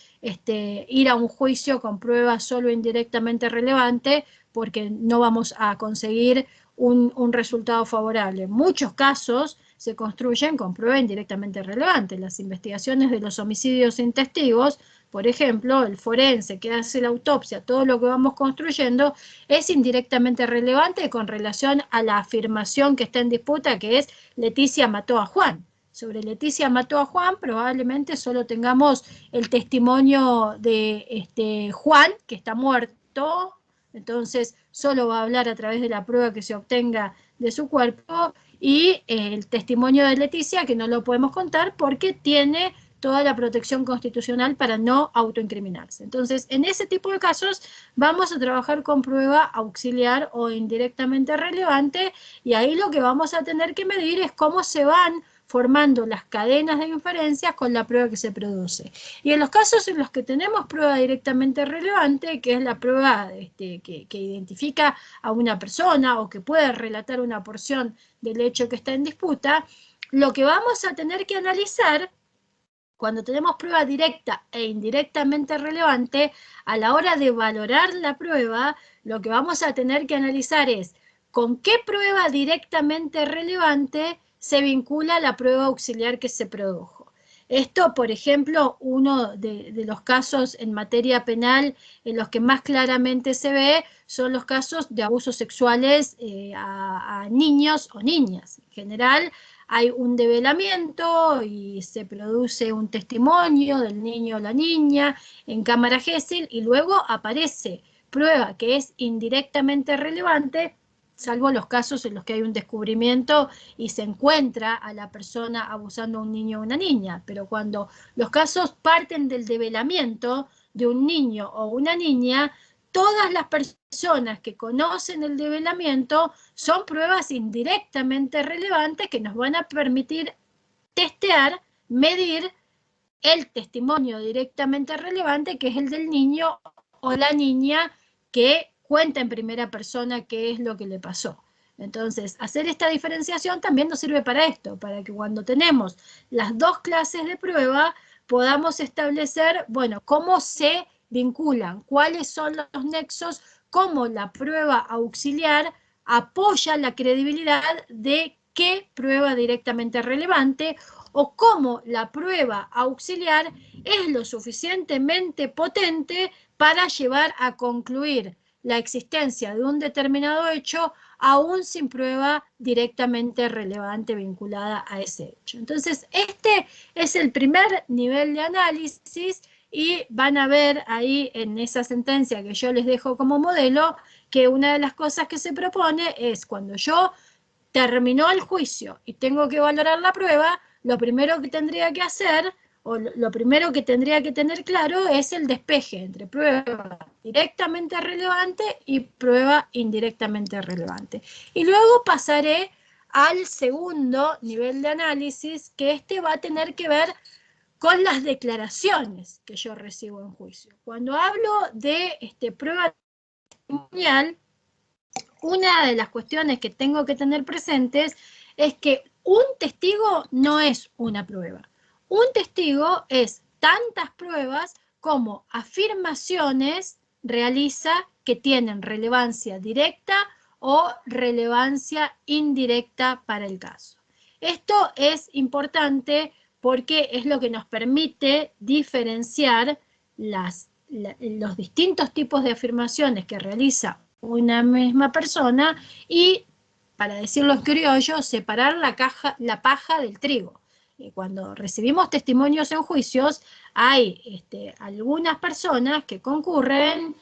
ir a un juicio con prueba solo indirectamente relevante, porque no vamos a conseguir un resultado favorable. En muchos casos se construyen con prueba indirectamente relevante. Las investigaciones de los homicidios sin testigos, por ejemplo, el forense que hace la autopsia, todo lo que vamos construyendo es indirectamente relevante con relación a la afirmación que está en disputa, que es Leticia mató a Juan. Sobre Leticia mató a Juan, probablemente solo tengamos el testimonio de Juan, que está muerto. Entonces, solo va a hablar a través de la prueba que se obtenga de su cuerpo, y el testimonio de Leticia, que no lo podemos contar porque tiene toda la protección constitucional para no autoincriminarse. Entonces, en ese tipo de casos vamos a trabajar con prueba auxiliar o indirectamente relevante, y ahí lo que vamos a tener que medir es cómo se van formando las cadenas de inferencias con la prueba que se produce. Y en los casos en los que tenemos prueba directamente relevante, que es la prueba que identifica a una persona o que puede relatar una porción del hecho que está en disputa, lo que vamos a tener que analizar cuando tenemos prueba directa e indirectamente relevante, a la hora de valorar la prueba, lo que vamos a tener que analizar es con qué prueba directamente relevante se vincula la prueba auxiliar que se produjo. Esto, por ejemplo, uno de los casos en materia penal en los que más claramente se ve son los casos de abusos sexuales a niños o niñas. En general, hay un develamiento y se produce un testimonio del niño o la niña en cámara Gesell, y luego aparece prueba que es indirectamente relevante salvo los casos en los que hay un descubrimiento y se encuentra a la persona abusando a un niño o una niña, pero cuando los casos parten del develamiento de un niño o una niña, todas las personas que conocen el develamiento son pruebas indirectamente relevantes que nos van a permitir testear, medir el testimonio directamente relevante, que es el del niño o la niña que cuenta en primera persona qué es lo que le pasó. Entonces, hacer esta diferenciación también nos sirve para esto, para que cuando tenemos las dos clases de prueba podamos establecer, bueno, cómo se vinculan, cuáles son los nexos, cómo la prueba auxiliar apoya la credibilidad de qué prueba directamente relevante, o cómo la prueba auxiliar es lo suficientemente potente para llevar a concluir la existencia de un determinado hecho aún sin prueba directamente relevante vinculada a ese hecho. Entonces, este es el primer nivel de análisis y van a ver ahí en esa sentencia que yo les dejo como modelo que una de las cosas que se propone es cuando yo terminó el juicio y tengo que valorar la prueba, lo primero que tendría que hacer, o lo primero que tendría que tener claro es el despeje entre prueba directamente relevante y prueba indirectamente relevante. Y luego pasaré al segundo nivel de análisis, que este va a tener que ver con las declaraciones que yo recibo en juicio. Cuando hablo de prueba testimonial, una de las cuestiones que tengo que tener presentes es que un testigo no es una prueba. Un testigo es tantas pruebas como afirmaciones realiza que tienen relevancia directa o relevancia indirecta para el caso. Esto es importante porque es lo que nos permite diferenciar los distintos tipos de afirmaciones que realiza una misma persona y, para decirlo en criollo, separar la paja del trigo. Cuando recibimos testimonios en juicios, hay algunas personas que concurren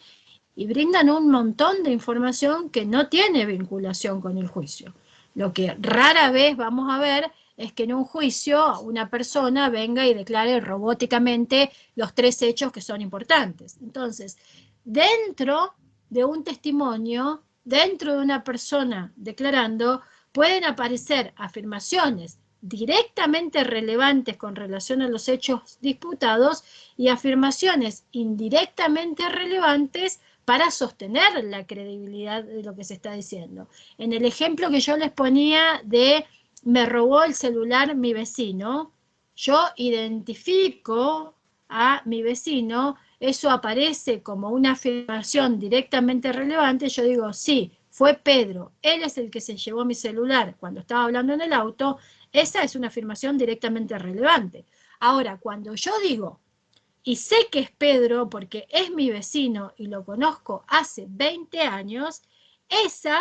y brindan un montón de información que no tiene vinculación con el juicio. Lo que rara vez vamos a ver es que en un juicio una persona venga y declare robóticamente los 3 hechos que son importantes. Entonces, dentro de un testimonio, dentro de una persona declarando, pueden aparecer afirmaciones directamente relevantes con relación a los hechos disputados y afirmaciones indirectamente relevantes para sostener la credibilidad de lo que se está diciendo. En el ejemplo que yo les ponía de me robó el celular mi vecino, yo identifico a mi vecino, eso aparece como una afirmación directamente relevante, yo digo, sí, fue Pedro, él es el que se llevó mi celular cuando estaba hablando en el auto, esa es una afirmación directamente relevante. Ahora, cuando yo digo, y sé que es Pedro porque es mi vecino y lo conozco hace 20 años, esa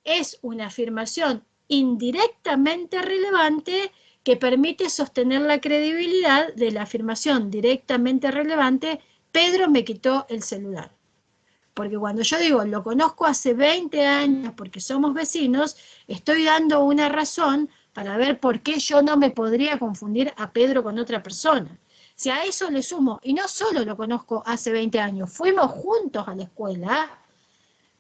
es una afirmación indirectamente relevante que permite sostener la credibilidad de la afirmación directamente relevante, Pedro me quitó el celular. Porque cuando yo digo, lo conozco hace 20 años porque somos vecinos, estoy dando una razón para ver por qué yo no me podría confundir a Pedro con otra persona. Si a eso le sumo, y no solo lo conozco hace 20 años, fuimos juntos a la escuela,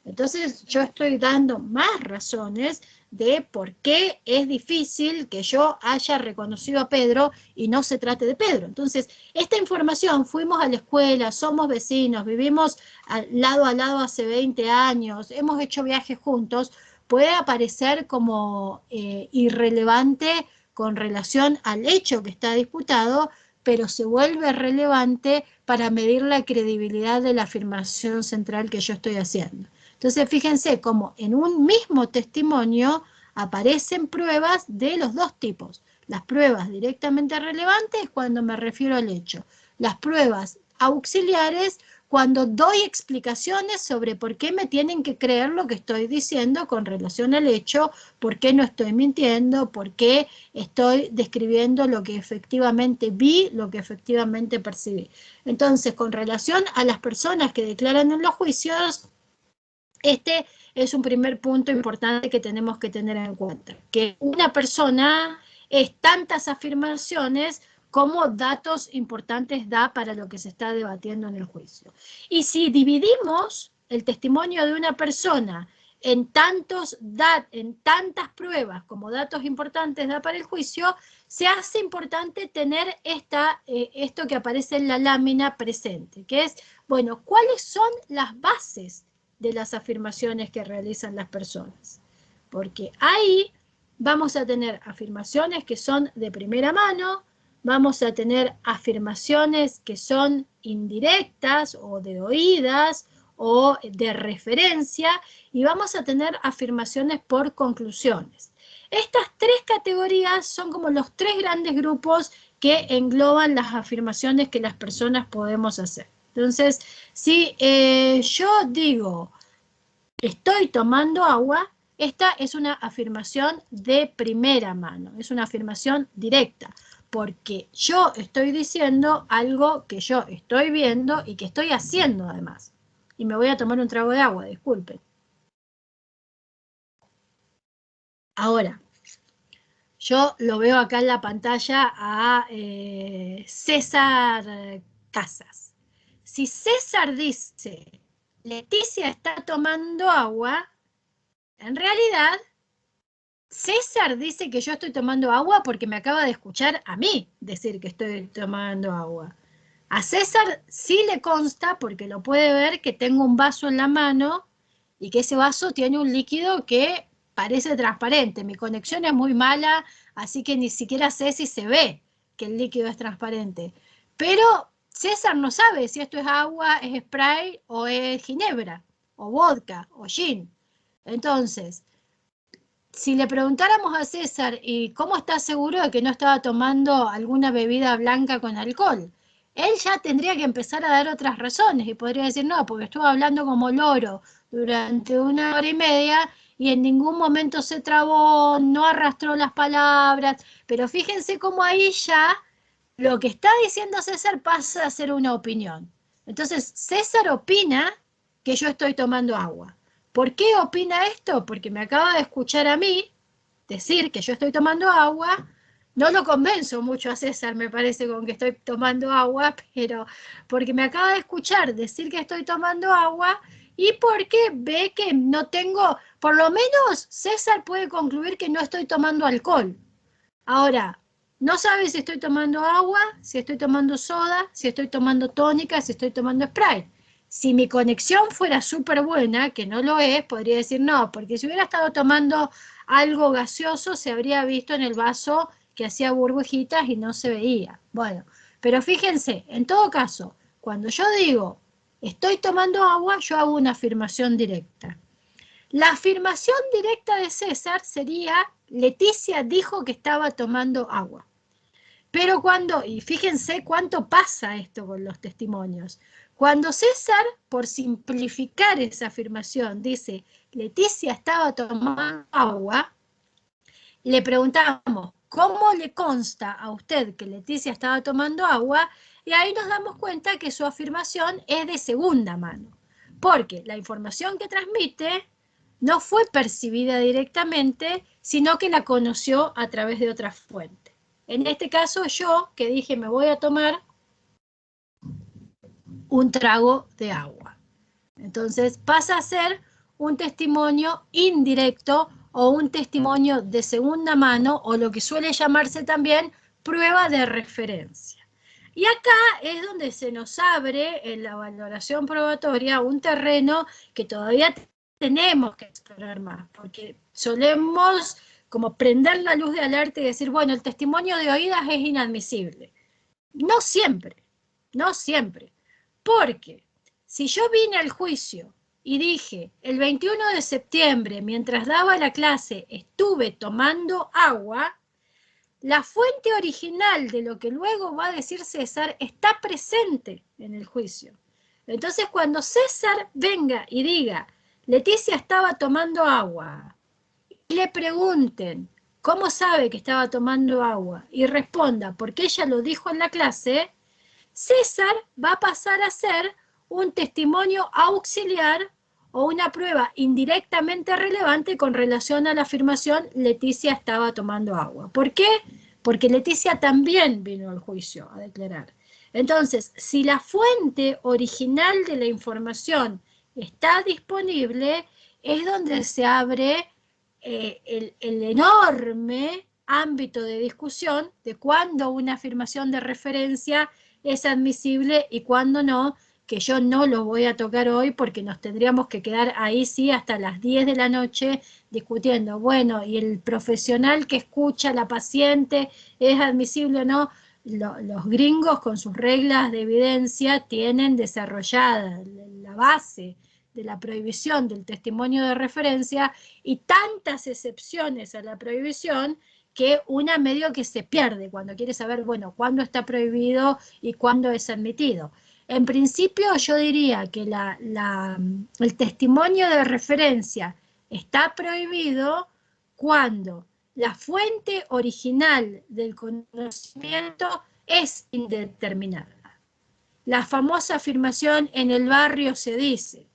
entonces yo estoy dando más razones de por qué es difícil que yo haya reconocido a Pedro y no se trate de Pedro. Entonces, esta información, fuimos a la escuela, somos vecinos, vivimos a lado hace 20 años, hemos hecho viajes juntos, puede aparecer como irrelevante con relación al hecho que está disputado, pero se vuelve relevante para medir la credibilidad de la afirmación central que yo estoy haciendo. Entonces, fíjense cómo en un mismo testimonio aparecen pruebas de los dos tipos. Las pruebas directamente relevantes cuando me refiero al hecho. Las pruebas auxiliares cuando doy explicaciones sobre por qué me tienen que creer lo que estoy diciendo con relación al hecho, por qué no estoy mintiendo, por qué estoy describiendo lo que efectivamente vi, lo que efectivamente percibí. Entonces, con relación a las personas que declaran en los juicios, Este es un primer punto importante que tenemos que tener en cuenta, que una persona es tantas afirmaciones como datos importantes da para lo que se está debatiendo en el juicio. Y si dividimos el testimonio de una persona en tantas pruebas como datos importantes da para el juicio, se hace importante tener esto que aparece en la lámina presente, que es, bueno, ¿cuáles son las bases de las afirmaciones que realizan las personas? Porque ahí vamos a tener afirmaciones que son de primera mano, vamos a tener afirmaciones que son indirectas o de oídas o de referencia, y vamos a tener afirmaciones por conclusiones. Estas tres categorías son como los tres grandes grupos que engloban las afirmaciones que las personas podemos hacer. Entonces, si yo digo, estoy tomando agua, esta es una afirmación de primera mano, es una afirmación directa, porque yo estoy diciendo algo que yo estoy viendo y que estoy haciendo además. Y me voy a tomar un trago de agua, disculpen. Ahora, yo lo veo acá en la pantalla a César Casas. Si César dice, Leticia está tomando agua, en realidad César dice que yo estoy tomando agua porque me acaba de escuchar a mí decir que estoy tomando agua. A César sí le consta, porque lo puede ver, que tengo un vaso en la mano y que ese vaso tiene un líquido que parece transparente. Mi conexión es muy mala, así que ni siquiera sé si se ve que el líquido es transparente. Pero César no sabe si esto es agua, es spray o es ginebra, o vodka, o gin. Entonces, si le preguntáramos a César, ¿y cómo está seguro de que no estaba tomando alguna bebida blanca con alcohol? Él ya tendría que empezar a dar otras razones y podría decir, no, porque estuvo hablando como loro durante 1 hora y media y en ningún momento se trabó, no arrastró las palabras. Pero fíjense cómo ahí ya lo que está diciendo César pasa a ser una opinión. Entonces, César opina que yo estoy tomando agua. ¿Por qué opina esto? Porque me acaba de escuchar a mí decir que yo estoy tomando agua. No lo convenzo mucho a César, me parece, con que estoy tomando agua, pero porque me acaba de escuchar decir que estoy tomando agua y porque ve que no tengo, por lo menos César puede concluir que no estoy tomando alcohol. Ahora, no sabe si estoy tomando agua, si estoy tomando soda, si estoy tomando tónica, si estoy tomando Sprite. Si mi conexión fuera súper buena, que no lo es, podría decir no, porque si hubiera estado tomando algo gaseoso, se habría visto en el vaso que hacía burbujitas y no se veía. Bueno, pero fíjense, en todo caso, cuando yo digo estoy tomando agua, yo hago una afirmación directa. La afirmación directa de César sería, Leticia dijo que estaba tomando agua. Pero y fíjense cuánto pasa esto con los testimonios. Cuando César, por simplificar esa afirmación, dice, Leticia estaba tomando agua, le preguntamos, ¿cómo le consta a usted que Leticia estaba tomando agua? Y ahí nos damos cuenta que su afirmación es de segunda mano, porque la información que transmite no fue percibida directamente, sino que la conoció a través de otra fuente. En este caso yo, que dije me voy a tomar un trago de agua. Entonces pasa a ser un testimonio indirecto o un testimonio de segunda mano, o lo que suele llamarse también prueba de referencia. Y acá es donde se nos abre en la valoración probatoria un terreno que todavía tenemos que explorar más, porque solemos como prender la luz de alerta y decir, bueno, el testimonio de oídas es inadmisible. No siempre, no siempre, porque si yo vine al juicio y dije, el 21 de septiembre, mientras daba la clase, estuve tomando agua, la fuente original de lo que luego va a decir César está presente en el juicio. Entonces, cuando César venga y diga, Leticia estaba tomando agua, y le pregunten, ¿cómo sabe que estaba tomando agua? Y responda, porque ella lo dijo en la clase, César va a pasar a ser un testimonio auxiliar o una prueba indirectamente relevante con relación a la afirmación Leticia estaba tomando agua. ¿Por qué? Porque Leticia también vino al juicio a declarar. Entonces, si la fuente original de la información está disponible, es donde se abre el enorme ámbito de discusión de cuándo una afirmación de referencia es admisible y cuándo no, que yo no lo voy a tocar hoy porque nos tendríamos que quedar ahí sí hasta las 10 de la noche discutiendo, bueno, y el profesional que escucha a la paciente, ¿es admisible o no? Los gringos con sus reglas de evidencia tienen desarrollada la base de la prohibición del testimonio de referencia y tantas excepciones a la prohibición que una medio que se pierde cuando quiere saber, bueno, cuándo está prohibido y cuándo es admitido. En principio yo diría que el testimonio de referencia está prohibido cuando la fuente original del conocimiento es indeterminada. La famosa afirmación en el barrio se dice,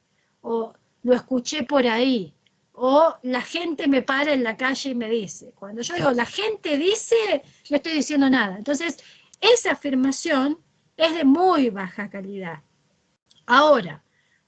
o lo escuché por ahí, o la gente me para en la calle y me dice. Cuando yo digo la gente dice, no estoy diciendo nada. Entonces, esa afirmación es de muy baja calidad. Ahora,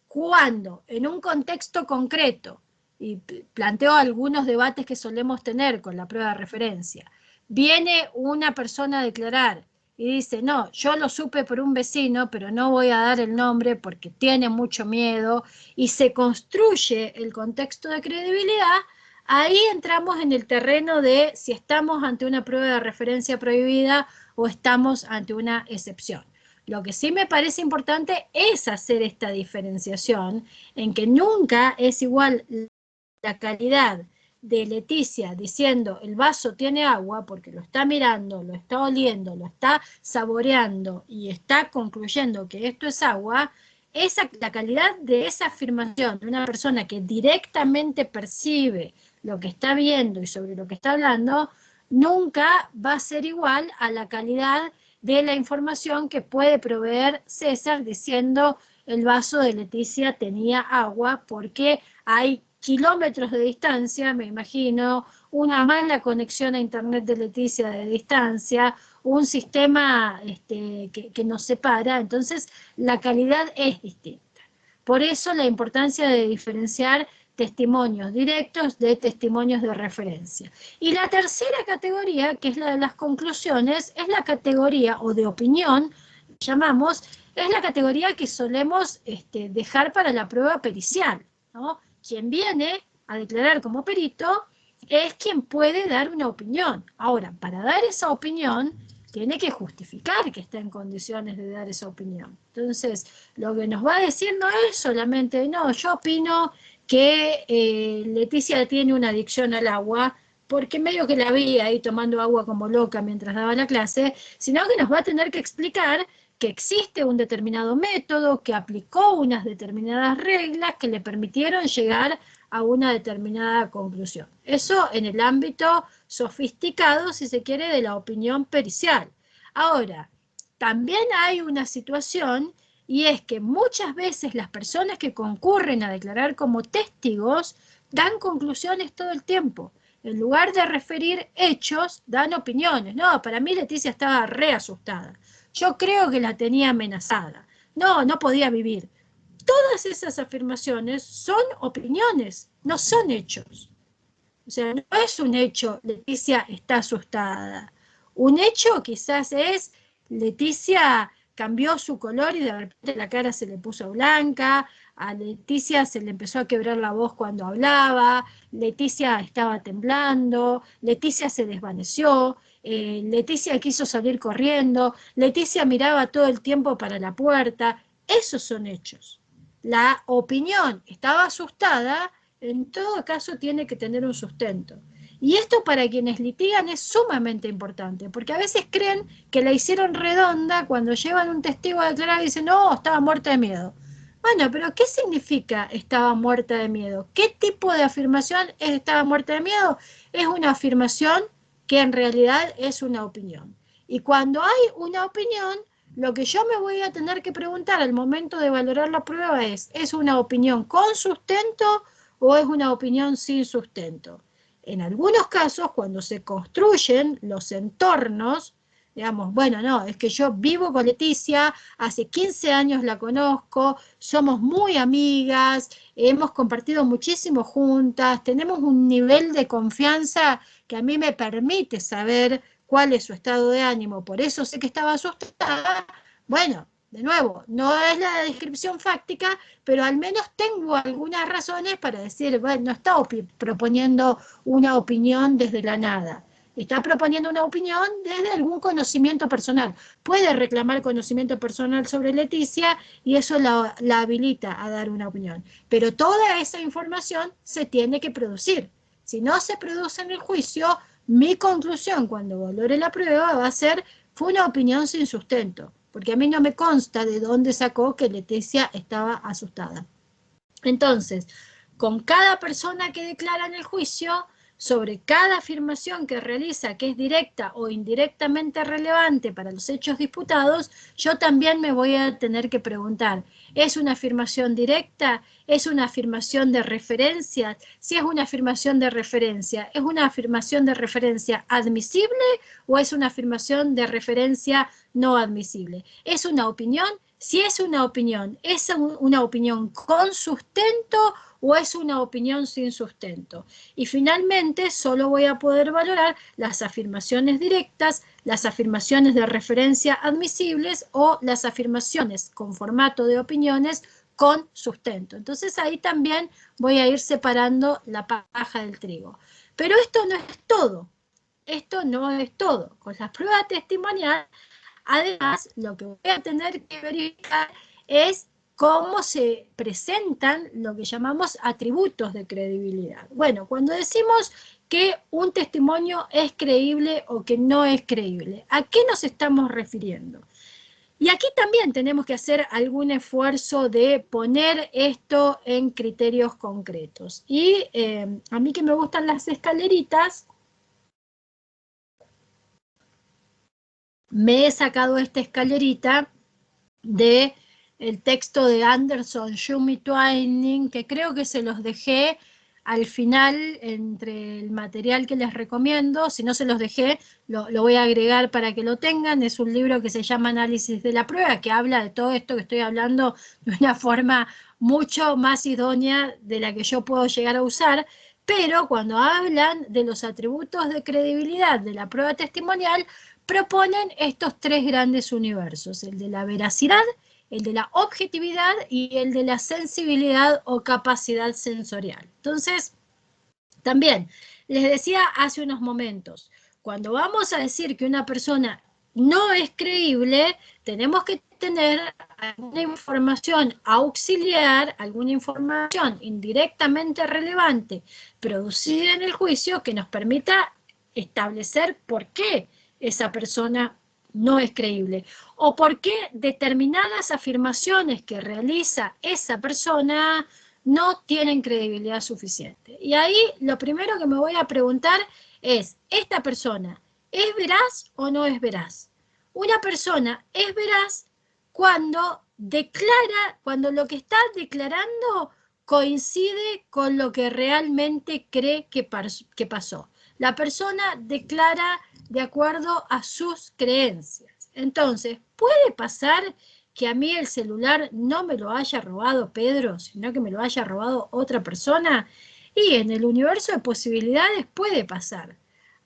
cuando en un contexto concreto, y planteo algunos debates que solemos tener con la prueba de referencia, viene una persona a declarar y dice, no, yo lo supe por un vecino, pero no voy a dar el nombre porque tiene mucho miedo, y se construye el contexto de credibilidad, ahí entramos en el terreno de si estamos ante una prueba de referencia prohibida o estamos ante una excepción. Lo que sí me parece importante es hacer esta diferenciación en que nunca es igual la calidad de Leticia diciendo el vaso tiene agua porque lo está mirando, lo está oliendo, lo está saboreando y está concluyendo que esto es agua, la calidad de esa afirmación de una persona que directamente percibe lo que está viendo y sobre lo que está hablando, nunca va a ser igual a la calidad de la información que puede proveer César diciendo el vaso de Leticia tenía agua porque hay kilómetros de distancia, me imagino, una mala conexión a internet de Leticia de distancia, un sistema que nos separa, entonces la calidad es distinta. Por eso la importancia de diferenciar testimonios directos de testimonios de referencia. Y la tercera categoría, que es la de las conclusiones, es la categoría, o de opinión, llamamos, es la categoría que solemos dejar para la prueba pericial, ¿no? Quien viene a declarar como perito es quien puede dar una opinión. Ahora, para dar esa opinión, tiene que justificar que está en condiciones de dar esa opinión. Entonces, lo que nos va a decir no es solamente, no, yo opino que Leticia tiene una adicción al agua, porque medio que la vi ahí tomando agua como loca mientras daba la clase, sino que nos va a tener que explicar que existe un determinado método, que aplicó unas determinadas reglas que le permitieron llegar a una determinada conclusión. Eso en el ámbito sofisticado, si se quiere, de la opinión pericial. Ahora, también hay una situación, y es que muchas veces las personas que concurren a declarar como testigos dan conclusiones todo el tiempo. En lugar de referir hechos, dan opiniones. No, para mí Leticia estaba re asustada. Yo creo que la tenía amenazada. No, no podía vivir. Todas esas afirmaciones son opiniones, no son hechos. O sea, no es un hecho, Leticia está asustada. Un hecho quizás es, Leticia cambió su color y de repente la cara se le puso blanca, a Leticia se le empezó a quebrar la voz cuando hablaba, Leticia estaba temblando, Leticia se desvaneció, Leticia quiso salir corriendo, Leticia miraba todo el tiempo para la puerta. Esos son hechos. La opinión estaba asustada, en todo caso tiene que tener un sustento. Y esto para quienes litigan es sumamente importante, porque a veces creen que la hicieron redonda cuando llevan un testigo a declarar y dicen, no, estaba muerta de miedo. Bueno, pero ¿qué significa estaba muerta de miedo? ¿Qué tipo de afirmación es estaba muerta de miedo? Es una afirmación que en realidad es una opinión. Y cuando hay una opinión, Lo que yo me voy a tener que preguntar al momento de valorar la prueba ¿es una opinión con sustento o es una opinión sin sustento? En algunos casos, cuando se construyen los entornos, digamos, bueno, no, es que yo vivo con Leticia, hace 15 años la conozco, somos muy amigas, hemos compartido muchísimo juntas, tenemos un nivel de confianza que a mí me permite saber cuál es su estado de ánimo, por eso sé que estaba asustada. Bueno, de nuevo, no es la descripción fáctica, pero al menos tengo algunas razones para decir, bueno, no está proponiendo una opinión desde la nada, está proponiendo una opinión desde algún conocimiento personal. Puede reclamar conocimiento personal sobre Leticia y eso la habilita a dar una opinión, pero toda esa información se tiene que producir. Si no se produce en el juicio, mi conclusión cuando valore la prueba va a ser, fue una opinión sin sustento, porque a mí no me consta de dónde sacó que Leticia estaba asustada. Entonces, con cada persona que declara en el juicio, sobre cada afirmación que realiza que es directa o indirectamente relevante para los hechos disputados, yo también me voy a tener que preguntar, ¿es una afirmación directa? ¿Es una afirmación de referencia? Si es una afirmación de referencia, ¿es una afirmación de referencia admisible o es una afirmación de referencia no admisible? ¿Es una opinión? Si es una opinión, ¿es una opinión con sustento o es una opinión sin sustento? Y finalmente solo voy a poder valorar las afirmaciones directas, las afirmaciones de referencia admisibles o las afirmaciones con formato de opiniones con sustento. Entonces ahí también voy a ir separando la paja del trigo. Pero esto no es todo. Esto no es todo. Con las pruebas testimoniales, además, lo que voy a tener que verificar es cómo se presentan lo que llamamos atributos de credibilidad. Bueno, cuando decimos que un testimonio es creíble o que no es creíble, ¿a qué nos estamos refiriendo? Y aquí también tenemos que hacer algún esfuerzo de poner esto en criterios concretos. Y a mí que me gustan las escaleritas, me he sacado esta escalerita de el texto de Anderson, Shumi Twining, que creo que se los dejé al final entre el material que les recomiendo. Si no se los dejé, lo voy a agregar para que lo tengan. Es un libro que se llama Análisis de la prueba, que habla de todo esto que estoy hablando de una forma mucho más idónea de la que yo puedo llegar a usar. Pero cuando hablan de los atributos de credibilidad de la prueba testimonial, proponen estos tres grandes universos, el de la veracidad, el de la objetividad y el de la sensibilidad o capacidad sensorial. Entonces, también, les decía hace unos momentos, cuando vamos a decir que una persona no es creíble, tenemos que tener alguna información auxiliar, alguna información indirectamente relevante producida en el juicio que nos permita establecer por qué esa persona no es creíble, o por qué determinadas afirmaciones que realiza esa persona no tienen credibilidad suficiente. Y ahí lo primero que me voy a preguntar es, ¿esta persona es veraz o no es veraz? Una persona es veraz cuando declara, cuando lo que está declarando coincide con lo que realmente cree que pasó. La persona declara de acuerdo a sus creencias. Entonces, ¿puede pasar que a mí el celular no me lo haya robado Pedro, sino que me lo haya robado otra persona? Y en el universo de posibilidades puede pasar.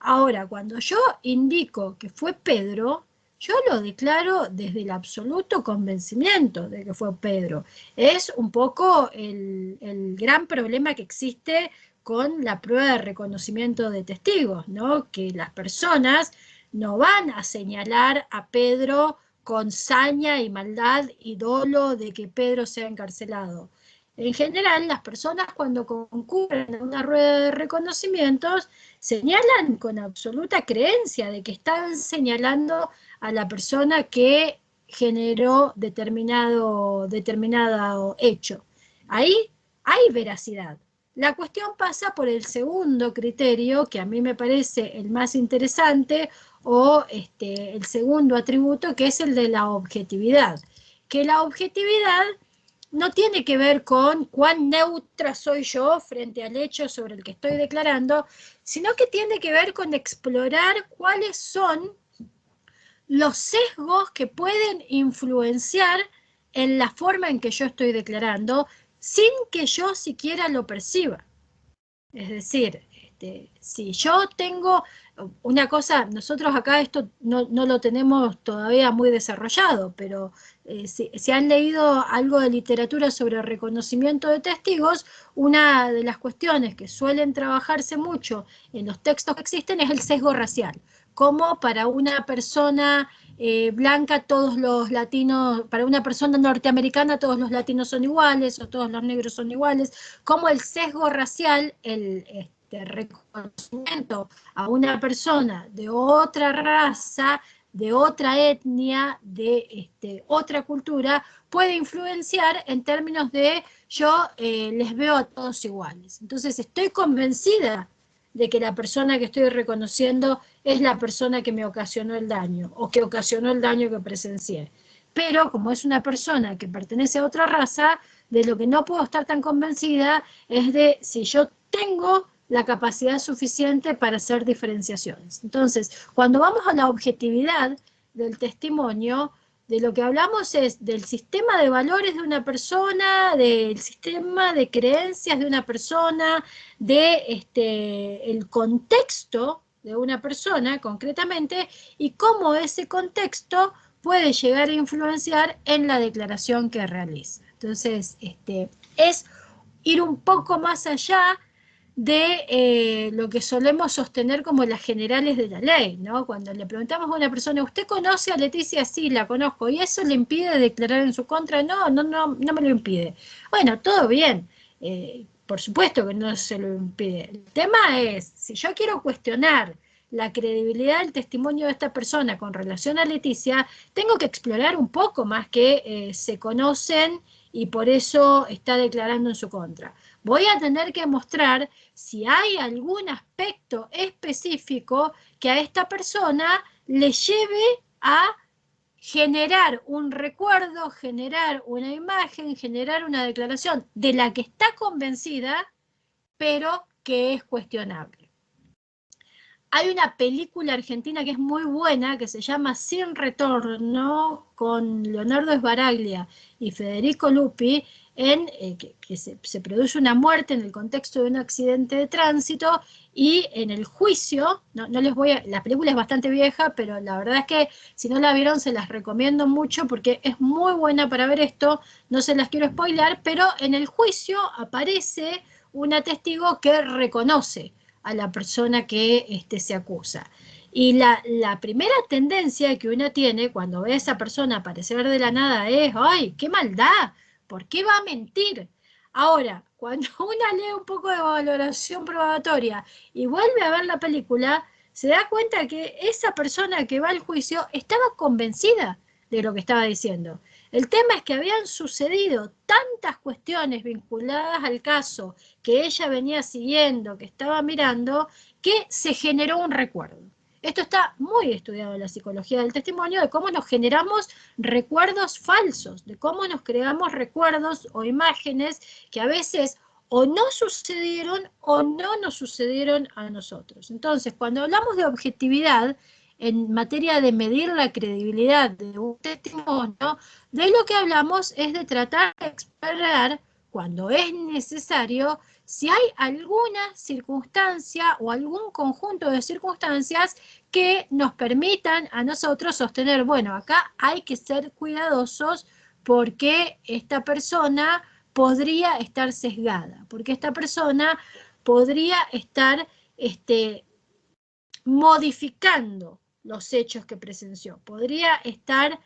Ahora, cuando yo indico que fue Pedro, yo lo declaro desde el absoluto convencimiento de que fue Pedro. Es un poco el gran problema que existe con la prueba de reconocimiento de testigos, ¿no? Que las personas no van a señalar a Pedro con saña y maldad y dolo de que Pedro sea encarcelado. En general, las personas cuando concurren a una rueda de reconocimientos señalan con absoluta creencia de que están señalando a la persona que generó determinado hecho. Ahí hay veracidad. La cuestión pasa por el segundo criterio, que a mí me parece el más interesante, o el segundo atributo, que es el de la objetividad. Que la objetividad no tiene que ver con cuán neutra soy yo frente al hecho sobre el que estoy declarando, sino que tiene que ver con explorar cuáles son los sesgos que pueden influenciar en la forma en que yo estoy declarando, sin que yo siquiera lo perciba. Es decir, si yo tengo una cosa, nosotros acá esto no lo tenemos todavía muy desarrollado, pero si han leído algo de literatura sobre reconocimiento de testigos, una de las cuestiones que suelen trabajarse mucho en los textos que existen es el sesgo racial. Como para una persona blanca todos los latinos, para una persona norteamericana todos los latinos son iguales o todos los negros son iguales, como el sesgo racial, el reconocimiento a una persona de otra raza, de otra etnia, de otra cultura, puede influenciar en términos de yo les veo a todos iguales. Entonces estoy convencida de que la persona que estoy reconociendo es la persona que me ocasionó el daño, o que ocasionó el daño que presencié. Pero como es una persona que pertenece a otra raza, de lo que no puedo estar tan convencida es de si yo tengo la capacidad suficiente para hacer diferenciaciones. Entonces, cuando vamos a la objetividad del testimonio, de lo que hablamos es del sistema de valores de una persona, del sistema de creencias de una persona, de el contexto de una persona concretamente, y cómo ese contexto puede llegar a influenciar en la declaración que realiza. Entonces, es ir un poco más allá de lo que solemos sostener como las generales de la ley, ¿no? Cuando le preguntamos a una persona, ¿usted conoce a Leticia? Sí, la conozco, ¿y eso le impide declarar en su contra? No me lo impide. Bueno, todo bien, por supuesto que no se lo impide. El tema es, si yo quiero cuestionar la credibilidad del testimonio de esta persona con relación a Leticia, tengo que explorar un poco más que se conocen y por eso está declarando en su contra. Voy a tener que mostrar si hay algún aspecto específico que a esta persona le lleve a generar un recuerdo, generar una imagen, generar una declaración de la que está convencida, pero que es cuestionable. Hay una película argentina que es muy buena, que se llama Sin Retorno, con Leonardo Sbaraglia y Federico Lupi, que se produce una muerte en el contexto de un accidente de tránsito, y en el juicio, no les voy a, la película es bastante vieja, pero la verdad es que si no la vieron se las recomiendo mucho porque es muy buena para ver esto, no se las quiero spoilear, pero en el juicio aparece una testigo que reconoce a la persona que se acusa. Y la primera tendencia que uno tiene cuando ve a esa persona aparecer de la nada es, ¡ay, qué maldad! ¿Por qué va a mentir? Ahora, cuando uno lee un poco de valoración probatoria y vuelve a ver la película, se da cuenta que esa persona que va al juicio estaba convencida de lo que estaba diciendo. El tema es que habían sucedido tantas cuestiones vinculadas al caso que ella venía siguiendo, que estaba mirando, que se generó un recuerdo. Esto está muy estudiado en la psicología del testimonio, de cómo nos generamos recuerdos falsos, de cómo nos creamos recuerdos o imágenes que a veces o no sucedieron o no nos sucedieron a nosotros. Entonces, cuando hablamos de objetividad, en materia de medir la credibilidad de un testimonio, de lo que hablamos es de tratar de explorar, cuando es necesario, si hay alguna circunstancia o algún conjunto de circunstancias que nos permitan a nosotros sostener, bueno, acá hay que ser cuidadosos porque esta persona podría estar sesgada, porque esta persona podría estar modificando los hechos que presenció, podría estar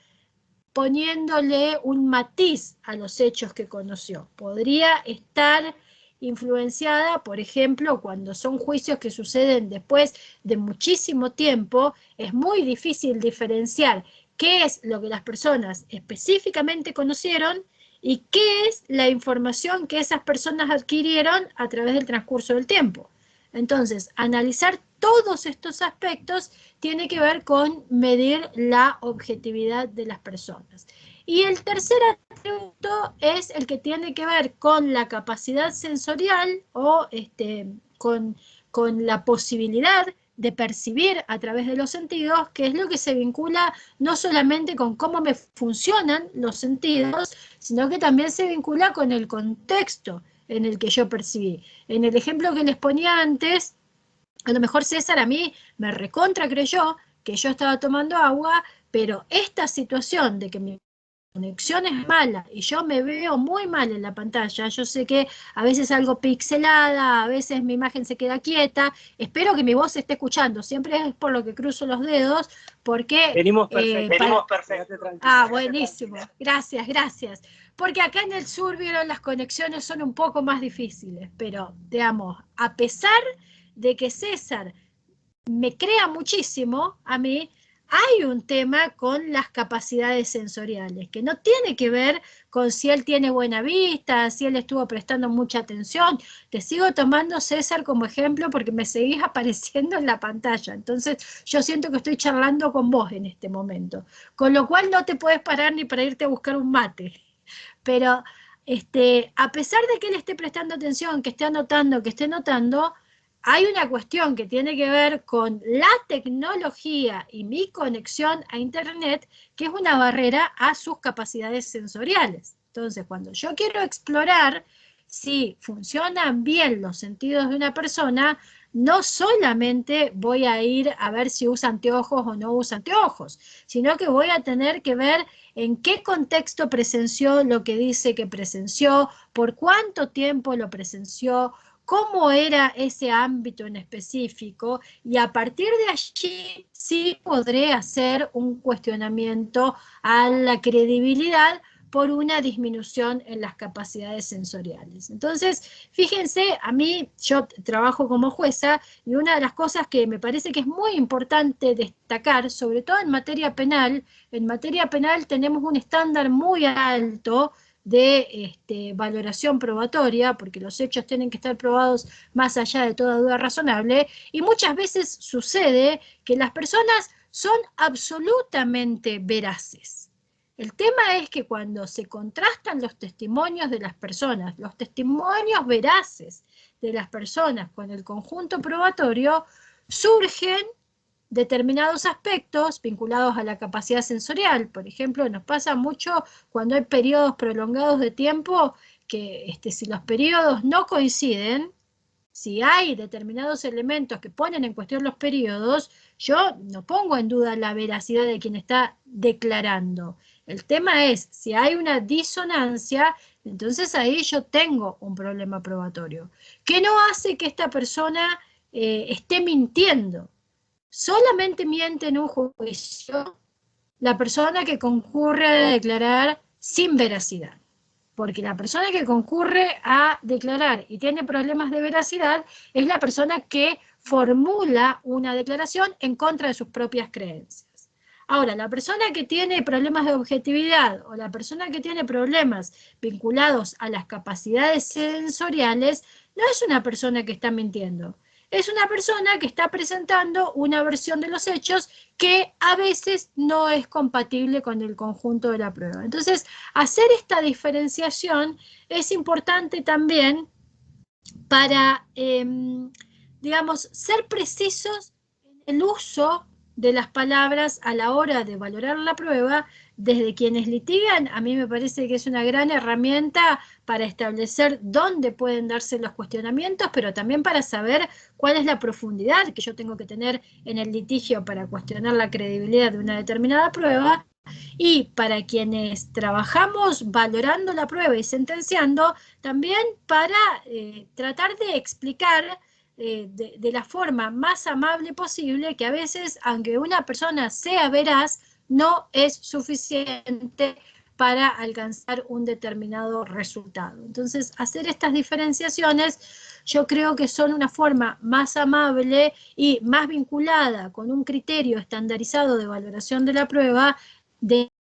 poniéndole un matiz a los hechos que conoció, podría estar influenciada, por ejemplo, cuando son juicios que suceden después de muchísimo tiempo, es muy difícil diferenciar qué es lo que las personas específicamente conocieron y qué es la información que esas personas adquirieron a través del transcurso del tiempo. Entonces, analizar todos estos aspectos tiene que ver con medir la objetividad de las personas. Y el tercer atributo es el que tiene que ver con la capacidad sensorial o con la posibilidad de percibir a través de los sentidos, que es lo que se vincula no solamente con cómo me funcionan los sentidos, sino que también se vincula con el contexto en el que yo percibí. En el ejemplo que les ponía antes, a lo mejor César a mí me recontra creyó que yo estaba tomando agua, pero esta situación de que mi conexión es mala y yo me veo muy mal en la pantalla, yo sé que a veces algo pixelada, a veces mi imagen se queda quieta, espero que mi voz se esté escuchando, siempre es por lo que cruzo los dedos, porque... Venimos perfecto. Venimos perfecto. Ah, buenísimo, gracias, gracias. Porque acá en el sur, vieron, las conexiones son un poco más difíciles, pero, digamos, a pesar de que César me crea muchísimo a mí, hay un tema con las capacidades sensoriales, que no tiene que ver con si él tiene buena vista, si él estuvo prestando mucha atención. Te sigo tomando, César, como ejemplo porque me seguís apareciendo en la pantalla. Entonces yo siento que estoy charlando con vos en este momento. Con lo cual no te puedes parar ni para irte a buscar un mate. Pero a pesar de que él esté prestando atención, que esté anotando, que esté notando, hay una cuestión que tiene que ver con la tecnología y mi conexión a Internet, que es una barrera a sus capacidades sensoriales. Entonces, cuando yo quiero explorar si funcionan bien los sentidos de una persona, no solamente voy a ir a ver si usa anteojos o no usa anteojos, sino que voy a tener que ver en qué contexto presenció lo que dice que presenció, por cuánto tiempo lo presenció, cómo era ese ámbito en específico, y a partir de allí sí podré hacer un cuestionamiento a la credibilidad por una disminución en las capacidades sensoriales. Entonces, fíjense, a mí, yo trabajo como jueza, y una de las cosas que me parece que es muy importante destacar, sobre todo en materia penal tenemos un estándar muy alto de valoración probatoria, porque los hechos tienen que estar probados más allá de toda duda razonable, y muchas veces sucede que las personas son absolutamente veraces. El tema es que cuando se contrastan los testimonios de las personas, los testimonios veraces de las personas con el conjunto probatorio, surgen determinados aspectos vinculados a la capacidad sensorial. Por ejemplo, nos pasa mucho cuando hay periodos prolongados de tiempo que si los periodos no coinciden, si hay determinados elementos que ponen en cuestión los periodos, yo no pongo en duda la veracidad de quien está declarando. El tema es, si hay una disonancia, entonces ahí yo tengo un problema probatorio, que no hace que esta persona esté mintiendo. Solamente miente en un juicio la persona que concurre a declarar sin veracidad. Porque la persona que concurre a declarar y tiene problemas de veracidad es la persona que formula una declaración en contra de sus propias creencias. Ahora, la persona que tiene problemas de objetividad o la persona que tiene problemas vinculados a las capacidades sensoriales no es una persona que está mintiendo. Es una persona que está presentando una versión de los hechos que a veces no es compatible con el conjunto de la prueba. Entonces, hacer esta diferenciación es importante también para, digamos, ser precisos en el uso de las palabras a la hora de valorar la prueba. Desde quienes litigan, a mí me parece que es una gran herramienta para establecer dónde pueden darse los cuestionamientos, pero también para saber cuál es la profundidad que yo tengo que tener en el litigio para cuestionar la credibilidad de una determinada prueba. Y para quienes trabajamos valorando la prueba y sentenciando, también para tratar de explicar de la forma más amable posible que a veces, aunque una persona sea veraz, no es suficiente para alcanzar un determinado resultado. Entonces, hacer estas diferenciaciones yo creo que son una forma más amable y más vinculada con un criterio estandarizado de valoración de la prueba de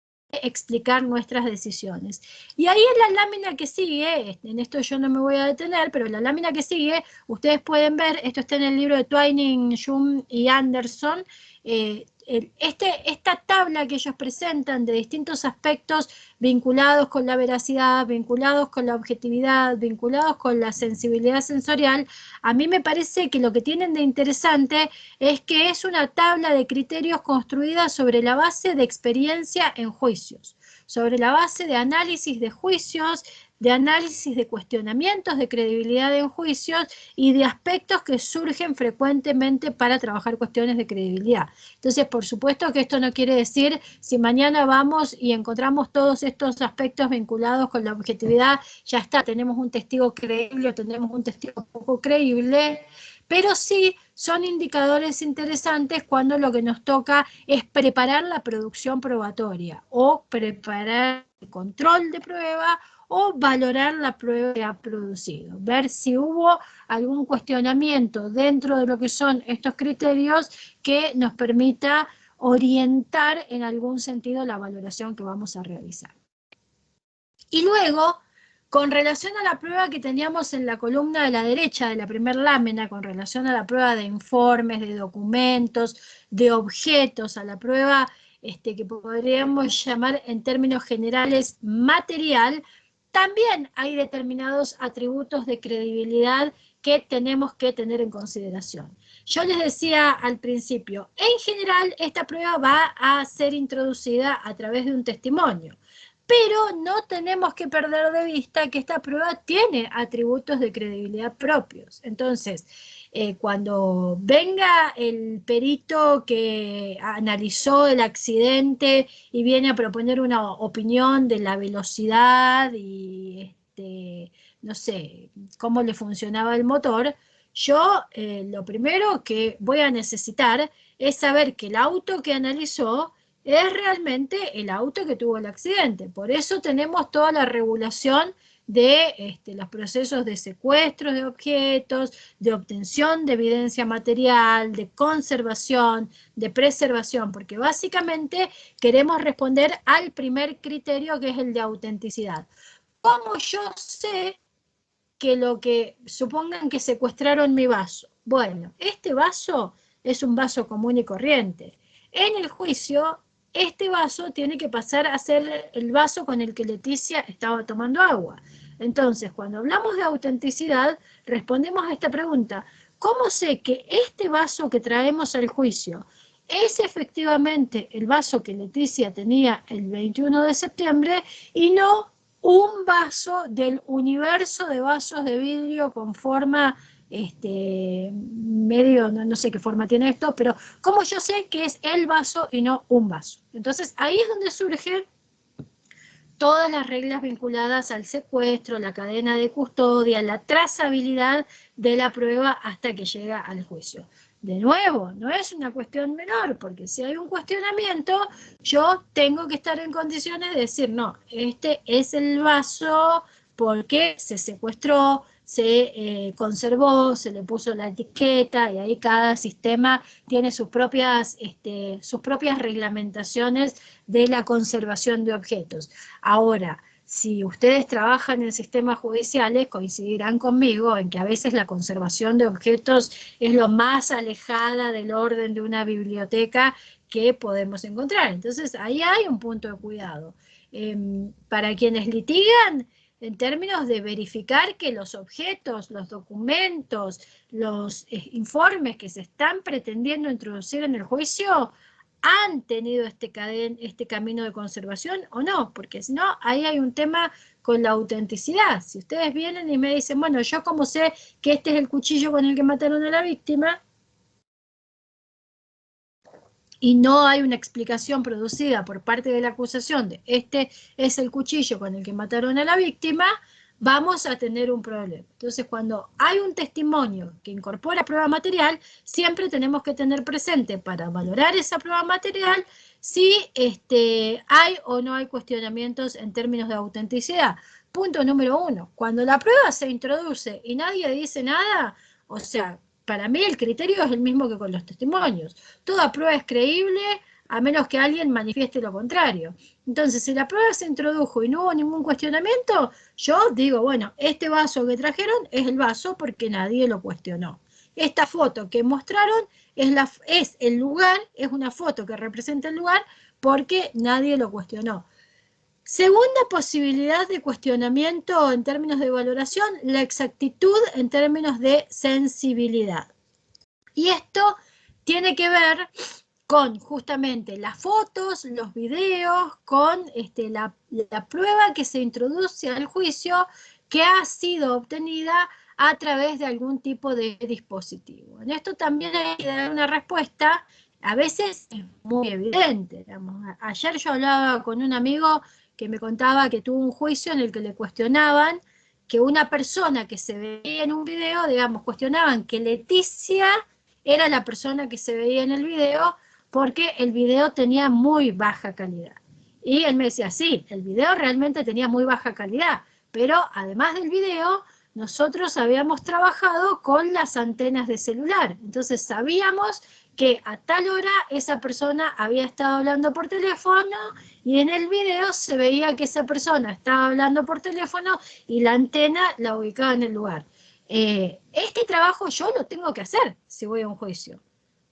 explicar nuestras decisiones. Y ahí en la lámina que sigue, en esto yo no me voy a detener, pero en la lámina que sigue, ustedes pueden ver, esto está en el libro de Twining, Jung y Anderson, esta tabla que ellos presentan de distintos aspectos vinculados con la veracidad, vinculados con la objetividad, vinculados con la sensibilidad sensorial, a mí me parece que lo que tienen de interesante es que es una tabla de criterios construida sobre la base de experiencia en juicios, sobre la base de análisis de juicios, de análisis de cuestionamientos de credibilidad en juicios y de aspectos que surgen frecuentemente para trabajar cuestiones de credibilidad. Entonces, por supuesto que esto no quiere decir, si mañana vamos y encontramos todos estos aspectos vinculados con la objetividad, ya está, tenemos un testigo creíble o tenemos un testigo poco creíble, pero sí son indicadores interesantes cuando lo que nos toca es preparar la producción probatoria o preparar el control de prueba o valorar la prueba que ha producido, ver si hubo algún cuestionamiento dentro de lo que son estos criterios que nos permita orientar en algún sentido la valoración que vamos a realizar. Y luego, con relación a la prueba que teníamos en la columna de la derecha de la primera lámina, con relación a la prueba de informes, de documentos, de objetos, a la prueba que podríamos llamar en términos generales material, también hay determinados atributos de credibilidad que tenemos que tener en consideración. Yo les decía al principio, en general esta prueba va a ser introducida a través de un testimonio, pero no tenemos que perder de vista que esta prueba tiene atributos de credibilidad propios. Entonces, cuando venga el perito que analizó el accidente y viene a proponer una opinión de la velocidad y no sé, cómo le funcionaba el motor, yo lo primero que voy a necesitar es saber que el auto que analizó es realmente el auto que tuvo el accidente. Por eso tenemos toda la regulación de los procesos de secuestro de objetos, de obtención de evidencia material, de conservación, de preservación, porque básicamente queremos responder al primer criterio, que es el de autenticidad. ¿Cómo yo sé que supongan que secuestraron mi vaso? Bueno, este vaso es un vaso común y corriente. En el juicio, este vaso tiene que pasar a ser el vaso con el que Leticia estaba tomando agua. Entonces, cuando hablamos de autenticidad, respondemos a esta pregunta: ¿cómo sé que este vaso que traemos al juicio es efectivamente el vaso que Leticia tenía el 21 de septiembre y no un vaso del universo de vasos de vidrio con forma medio, no sé qué forma tiene esto, pero ¿cómo yo sé que es el vaso y no un vaso? Entonces ahí es donde surgen todas las reglas vinculadas al secuestro, la cadena de custodia, la trazabilidad de la prueba hasta que llega al juicio. De nuevo, no es una cuestión menor, porque si hay un cuestionamiento, yo tengo que estar en condiciones de decir, no, este es el vaso porque se secuestró, se conservó, se le puso la etiqueta, y ahí cada sistema tiene sus propias reglamentaciones de la conservación de objetos. Ahora, si ustedes trabajan en sistemas judiciales, coincidirán conmigo en que a veces la conservación de objetos es lo más alejada del orden de una biblioteca que podemos encontrar. Entonces, ahí hay un punto de cuidado. Para quienes litigan, en términos de verificar que los objetos, los documentos, los informes que se están pretendiendo introducir en el juicio han tenido este camino de conservación o no, porque si no, ahí hay un tema con la autenticidad. Si ustedes vienen y me dicen, bueno, yo como sé que este es el cuchillo con el que mataron a la víctima, y no hay una explicación producida por parte de la acusación de este es el cuchillo con el que mataron a la víctima, vamos a tener un problema. Entonces, cuando hay un testimonio que incorpora prueba material, siempre tenemos que tener presente para valorar esa prueba material si hay o no hay cuestionamientos en términos de autenticidad. Punto número 1, cuando la prueba se introduce y nadie dice nada, o sea, para mí el criterio es el mismo que con los testimonios. Toda prueba es creíble a menos que alguien manifieste lo contrario. Entonces, si la prueba se introdujo y no hubo ningún cuestionamiento, yo digo, bueno, este vaso que trajeron es el vaso porque nadie lo cuestionó. Esta foto que mostraron es el lugar, es una foto que representa el lugar porque nadie lo cuestionó. Segunda posibilidad de cuestionamiento en términos de valoración, la exactitud en términos de sensibilidad. Y esto tiene que ver con justamente las fotos, los videos, con la prueba que se introduce al juicio que ha sido obtenida a través de algún tipo de dispositivo. En esto también hay que dar una respuesta, a veces es muy evidente. Digamos. Ayer yo hablaba con un amigo que me contaba que tuvo un juicio en el que le cuestionaban que una persona que se veía en un video, digamos, cuestionaban que Leticia era la persona que se veía en el video porque el video tenía muy baja calidad. Y él me decía, sí, el video realmente tenía muy baja calidad, pero además del video, nosotros habíamos trabajado con las antenas de celular. Entonces sabíamos que a tal hora esa persona había estado hablando por teléfono y en el video se veía que esa persona estaba hablando por teléfono y la antena la ubicaba en el lugar. Este trabajo yo lo tengo que hacer si voy a un juicio,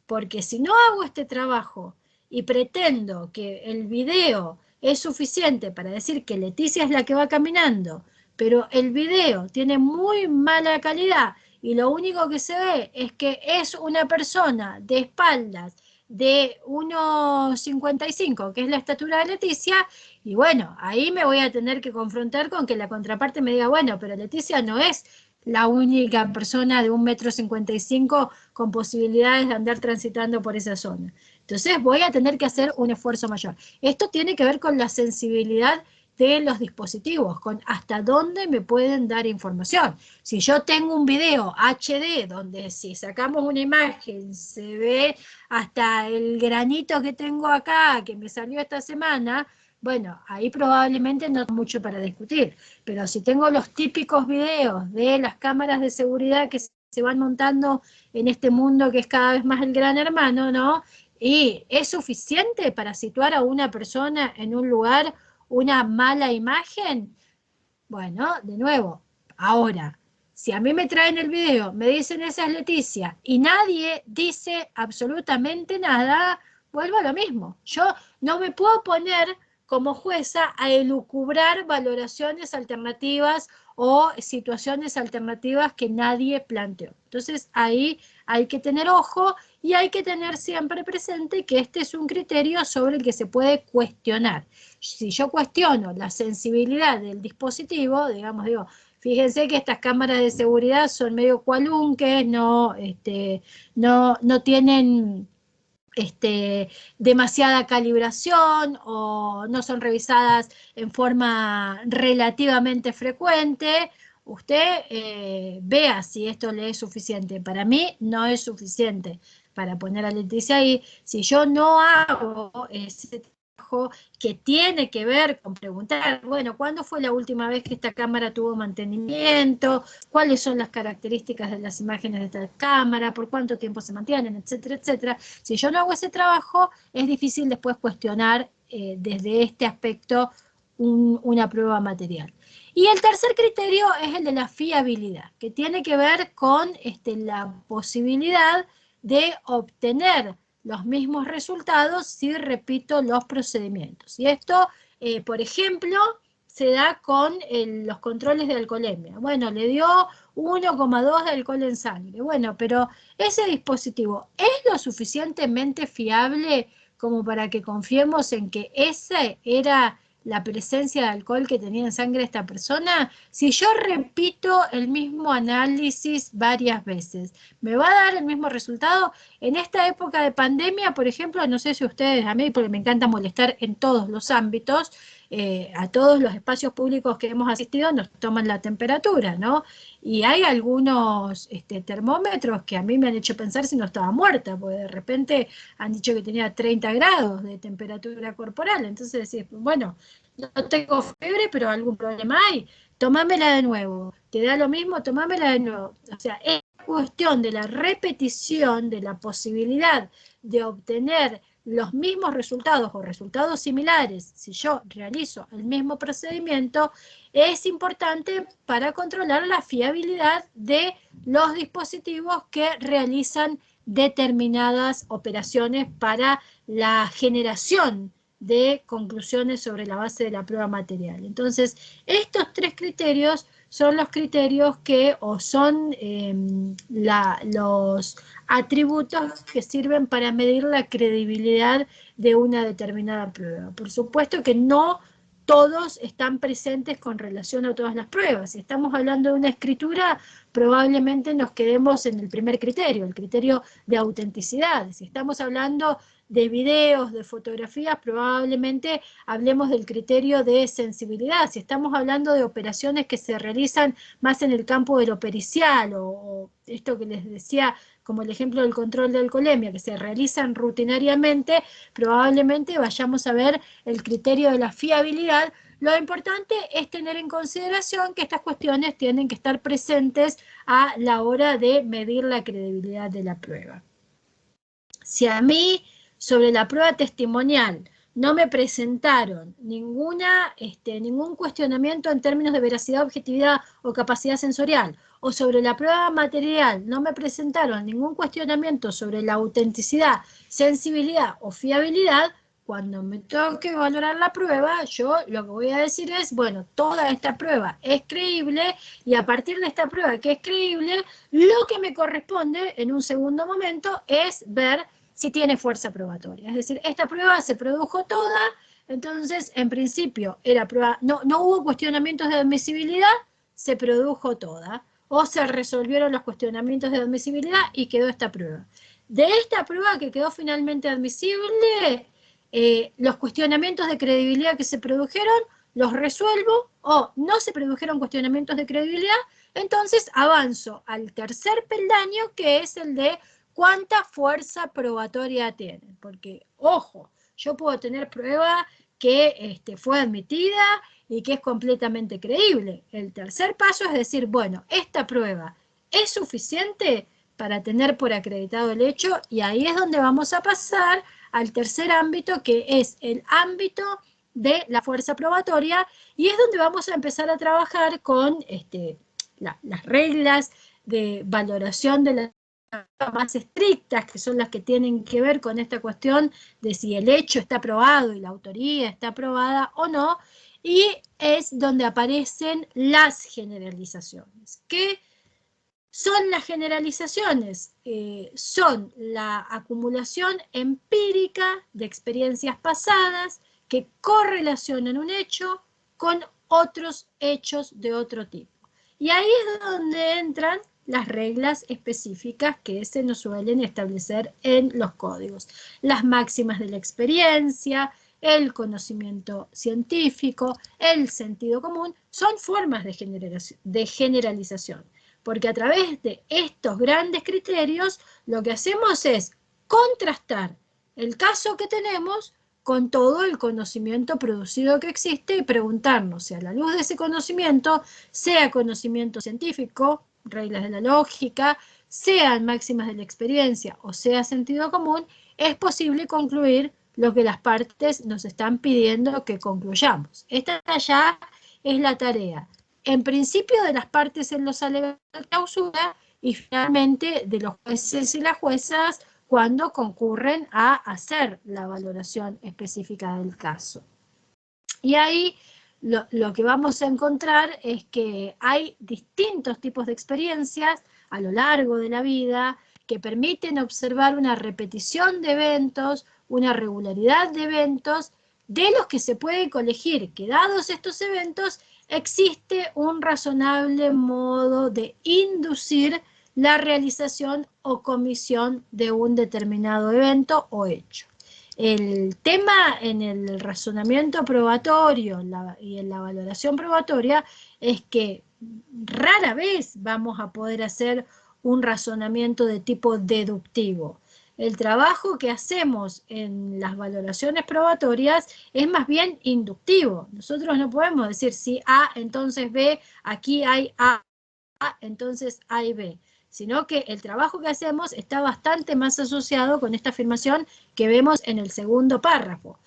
porque si no hago este trabajo y pretendo que el video es suficiente para decir que Leticia es la que va caminando, pero el video tiene muy mala calidad y lo único que se ve es que es una persona de espaldas de 1,55, que es la estatura de Leticia, y bueno, ahí me voy a tener que confrontar con que la contraparte me diga, bueno, pero Leticia no es la única persona de 1,55 m con posibilidades de andar transitando por esa zona. Entonces voy a tener que hacer un esfuerzo mayor. Esto tiene que ver con la sensibilidad de los dispositivos, con hasta dónde me pueden dar información. Si yo tengo un video HD donde si sacamos una imagen se ve hasta el granito que tengo acá, que me salió esta semana, bueno, ahí probablemente no hay mucho para discutir, pero si tengo los típicos videos de las cámaras de seguridad que se van montando en este mundo que es cada vez más el gran hermano, ¿no? Y es suficiente para situar a una persona en un lugar una mala imagen. Bueno, de nuevo, ahora, si a mí me traen el video, me dicen esa es Leticia y nadie dice absolutamente nada, vuelvo a lo mismo. Yo no me puedo poner como jueza a elucubrar valoraciones alternativas o situaciones alternativas que nadie planteó. Entonces ahí hay que tener ojo y hay que tener siempre presente que este es un criterio sobre el que se puede cuestionar. Si yo cuestiono la sensibilidad del dispositivo, digamos, digo, fíjense que estas cámaras de seguridad son medio cualunques, no tienen demasiada calibración o no son revisadas en forma relativamente frecuente. Usted vea si esto le es suficiente. Para mí no es suficiente para poner a Leticia ahí. Si yo no hago ese trabajo que tiene que ver con preguntar, bueno, ¿cuándo fue la última vez que esta cámara tuvo mantenimiento? ¿Cuáles son las características de las imágenes de esta cámara? ¿Por cuánto tiempo se mantienen? Etcétera, etcétera. Si yo no hago ese trabajo, es difícil después cuestionar desde este aspecto una prueba material. Y el tercer criterio es el de la fiabilidad, que tiene que ver con la posibilidad de obtener los mismos resultados si repito los procedimientos. Y esto, por ejemplo, se da con los controles de alcoholemia. Bueno, le dio 1,2 de alcohol en sangre. Bueno, pero ese dispositivo ¿es lo suficientemente fiable como para que confiemos en que esa era la presencia de alcohol que tenía en sangre esta persona? Si yo repito el mismo análisis varias veces, ¿me va a dar el mismo resultado? En esta época de pandemia, por ejemplo, no sé si ustedes, a mí, porque me encanta molestar en todos los ámbitos, a todos los espacios públicos que hemos asistido nos toman la temperatura, ¿no? Y hay algunos termómetros que a mí me han hecho pensar si no estaba muerta, porque de repente han dicho que tenía 30 grados de temperatura corporal. Entonces decís, bueno, no tengo fiebre, pero algún problema hay. Tomámela de nuevo. ¿Te da lo mismo? Tomámela de nuevo. O sea, es cuestión de la repetición, de la posibilidad de obtener los mismos resultados o resultados similares, si yo realizo el mismo procedimiento, es importante para controlar la fiabilidad de los dispositivos que realizan determinadas operaciones para la generación de conclusiones sobre la base de la prueba material. Entonces, estos tres criterios son los criterios que, o son los atributos que sirven para medir la credibilidad de una determinada prueba. Por supuesto que no todos están presentes con relación a todas las pruebas. Si estamos hablando de una escritura, probablemente nos quedemos en el primer criterio, el criterio de autenticidad. Si estamos hablando de videos, de fotografías, probablemente hablemos del criterio de sensibilidad. Si estamos hablando de operaciones que se realizan más en el campo de lo pericial, o esto que les decía, como el ejemplo del control de alcoholemia, que se realizan rutinariamente, probablemente vayamos a ver el criterio de la fiabilidad. Lo importante es tener en consideración que estas cuestiones tienen que estar presentes a la hora de medir la credibilidad de la prueba. Si a mí, sobre la prueba testimonial, no me presentaron ningún cuestionamiento en términos de veracidad, objetividad o capacidad sensorial, o sobre la prueba material no me presentaron ningún cuestionamiento sobre la autenticidad, sensibilidad o fiabilidad, cuando me toque valorar la prueba, yo lo que voy a decir es, bueno, toda esta prueba es creíble, y a partir de esta prueba que es creíble, lo que me corresponde en un segundo momento es ver si tiene fuerza probatoria. Es decir, esta prueba se produjo toda, entonces, en principio, era prueba, no hubo cuestionamientos de admisibilidad, se produjo toda, o se resolvieron los cuestionamientos de admisibilidad y quedó esta prueba. De esta prueba que quedó finalmente admisible, los cuestionamientos de credibilidad que se produjeron, los resuelvo, o no se produjeron cuestionamientos de credibilidad, entonces avanzo al tercer peldaño, que es el de cuánta fuerza probatoria tiene. Porque, ojo, yo puedo tener prueba que fue admitida y que es completamente creíble. El tercer paso es decir, bueno, esta prueba es suficiente para tener por acreditado el hecho, y ahí es donde vamos a pasar al tercer ámbito, que es el ámbito de la fuerza probatoria, y es donde vamos a empezar a trabajar con las reglas de valoración de la más estrictas, que son las que tienen que ver con esta cuestión de si el hecho está probado y la autoría está probada o no, y es donde aparecen las generalizaciones. ¿Qué son las generalizaciones? Son la acumulación empírica de experiencias pasadas que correlacionan un hecho con otros hechos de otro tipo. Y ahí es donde entran las reglas específicas que se nos suelen establecer en los códigos. Las máximas de la experiencia, el conocimiento científico, el sentido común, son formas de generalización. Porque a través de estos grandes criterios, lo que hacemos es contrastar el caso que tenemos con todo el conocimiento producido que existe y preguntarnos si a la luz de ese conocimiento, sea conocimiento científico, reglas de la lógica, sean máximas de la experiencia o sea sentido común, es posible concluir lo que las partes nos están pidiendo que concluyamos. Esta ya es la tarea, en principio de las partes en los alegatos de clausura, y finalmente de los jueces y las juezas cuando concurren a hacer la valoración específica del caso. Y ahí lo que vamos a encontrar es que hay distintos tipos de experiencias a lo largo de la vida que permiten observar una repetición de eventos, una regularidad de eventos, de los que se puede colegir que dados estos eventos existe un razonable modo de inducir la realización o comisión de un determinado evento o hecho. El tema en el razonamiento probatorio y en la valoración probatoria es que rara vez vamos a poder hacer un razonamiento de tipo deductivo. El trabajo que hacemos en las valoraciones probatorias es más bien inductivo. Nosotros no podemos decir si A, entonces B, aquí hay A, entonces A y B. sino que el trabajo que hacemos está bastante más asociado con esta afirmación que vemos en el segundo párrafo.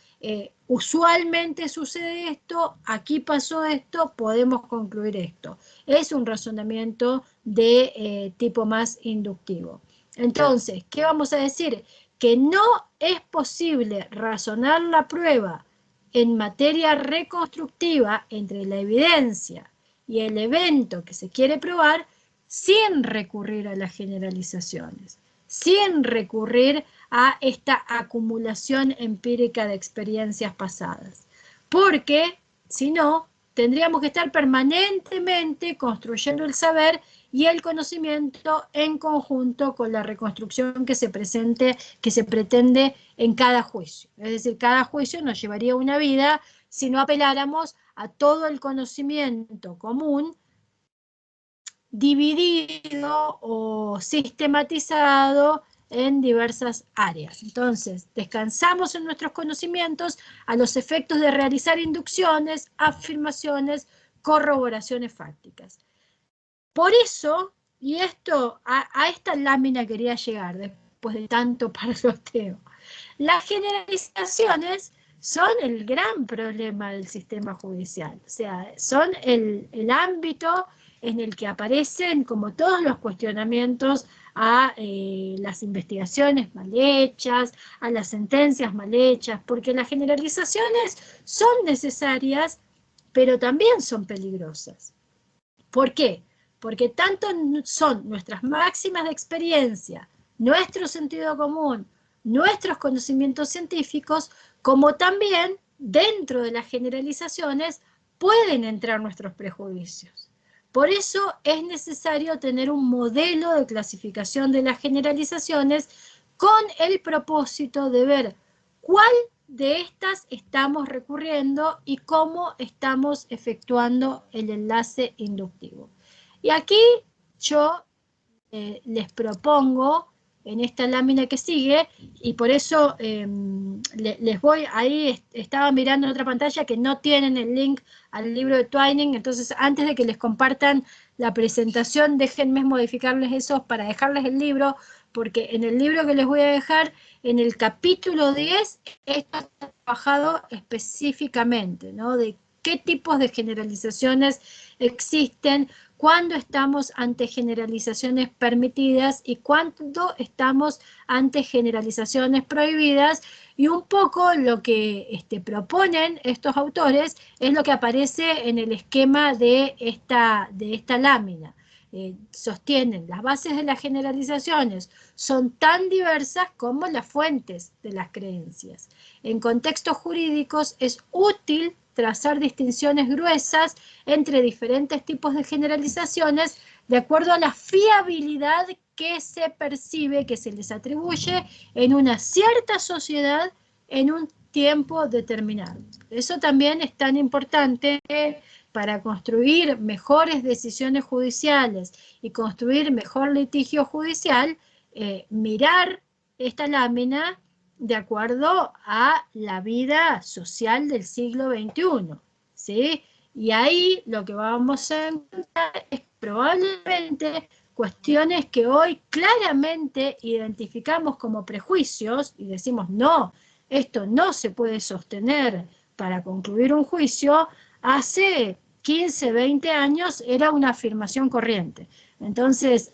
Usualmente sucede esto, aquí pasó esto, podemos concluir esto. Es un razonamiento de tipo más inductivo. Entonces, ¿qué vamos a decir? Que no es posible razonar la prueba en materia reconstructiva entre la evidencia y el evento que se quiere probar sin recurrir a las generalizaciones, sin recurrir a esta acumulación empírica de experiencias pasadas. Porque, si no, tendríamos que estar permanentemente construyendo el saber y el conocimiento en conjunto con la reconstrucción que se pretende en cada juicio. Es decir, cada juicio nos llevaría una vida si no apeláramos a todo el conocimiento común dividido o sistematizado en diversas áreas. Entonces, descansamos en nuestros conocimientos a los efectos de realizar inducciones, afirmaciones, corroboraciones fácticas. Por eso, y esto, a esta lámina quería llegar después de tanto parloteo, las generalizaciones son el gran problema del sistema judicial, o sea, son el ámbito en el que aparecen como todos los cuestionamientos a las investigaciones mal hechas, a las sentencias mal hechas, porque las generalizaciones son necesarias, pero también son peligrosas. ¿Por qué? Porque tanto son nuestras máximas de experiencia, nuestro sentido común, nuestros conocimientos científicos, como también dentro de las generalizaciones pueden entrar nuestros prejuicios. Por eso es necesario tener un modelo de clasificación de las generalizaciones con el propósito de ver cuál de estas estamos recurriendo y cómo estamos efectuando el enlace inductivo. Y aquí yo les propongo en esta lámina que sigue, y por eso les voy, ahí estaba mirando en otra pantalla que no tienen el link al libro de Twining, entonces antes de que les compartan la presentación, déjenme modificarles eso para dejarles el libro, porque en el libro que les voy a dejar, en el capítulo 10, esto está trabajado específicamente, ¿no? De qué tipos de generalizaciones existen, cuándo estamos ante generalizaciones permitidas y cuándo estamos ante generalizaciones prohibidas, y un poco lo que proponen estos autores es lo que aparece en el esquema de esta lámina. Sostienen las bases de las generalizaciones son tan diversas como las fuentes de las creencias. En contextos jurídicos es útil trazar distinciones gruesas entre diferentes tipos de generalizaciones de acuerdo a la fiabilidad que se percibe, que se les atribuye en una cierta sociedad en un tiempo determinado. Eso también es tan importante para construir mejores decisiones judiciales y construir mejor litigio judicial, mirar esta lámina de acuerdo a la vida social del siglo XXI, ¿sí? Y ahí lo que vamos a encontrar es probablemente cuestiones que hoy claramente identificamos como prejuicios y decimos, no, esto no se puede sostener para concluir un juicio. Hace 15, 20 años era una afirmación corriente. Entonces,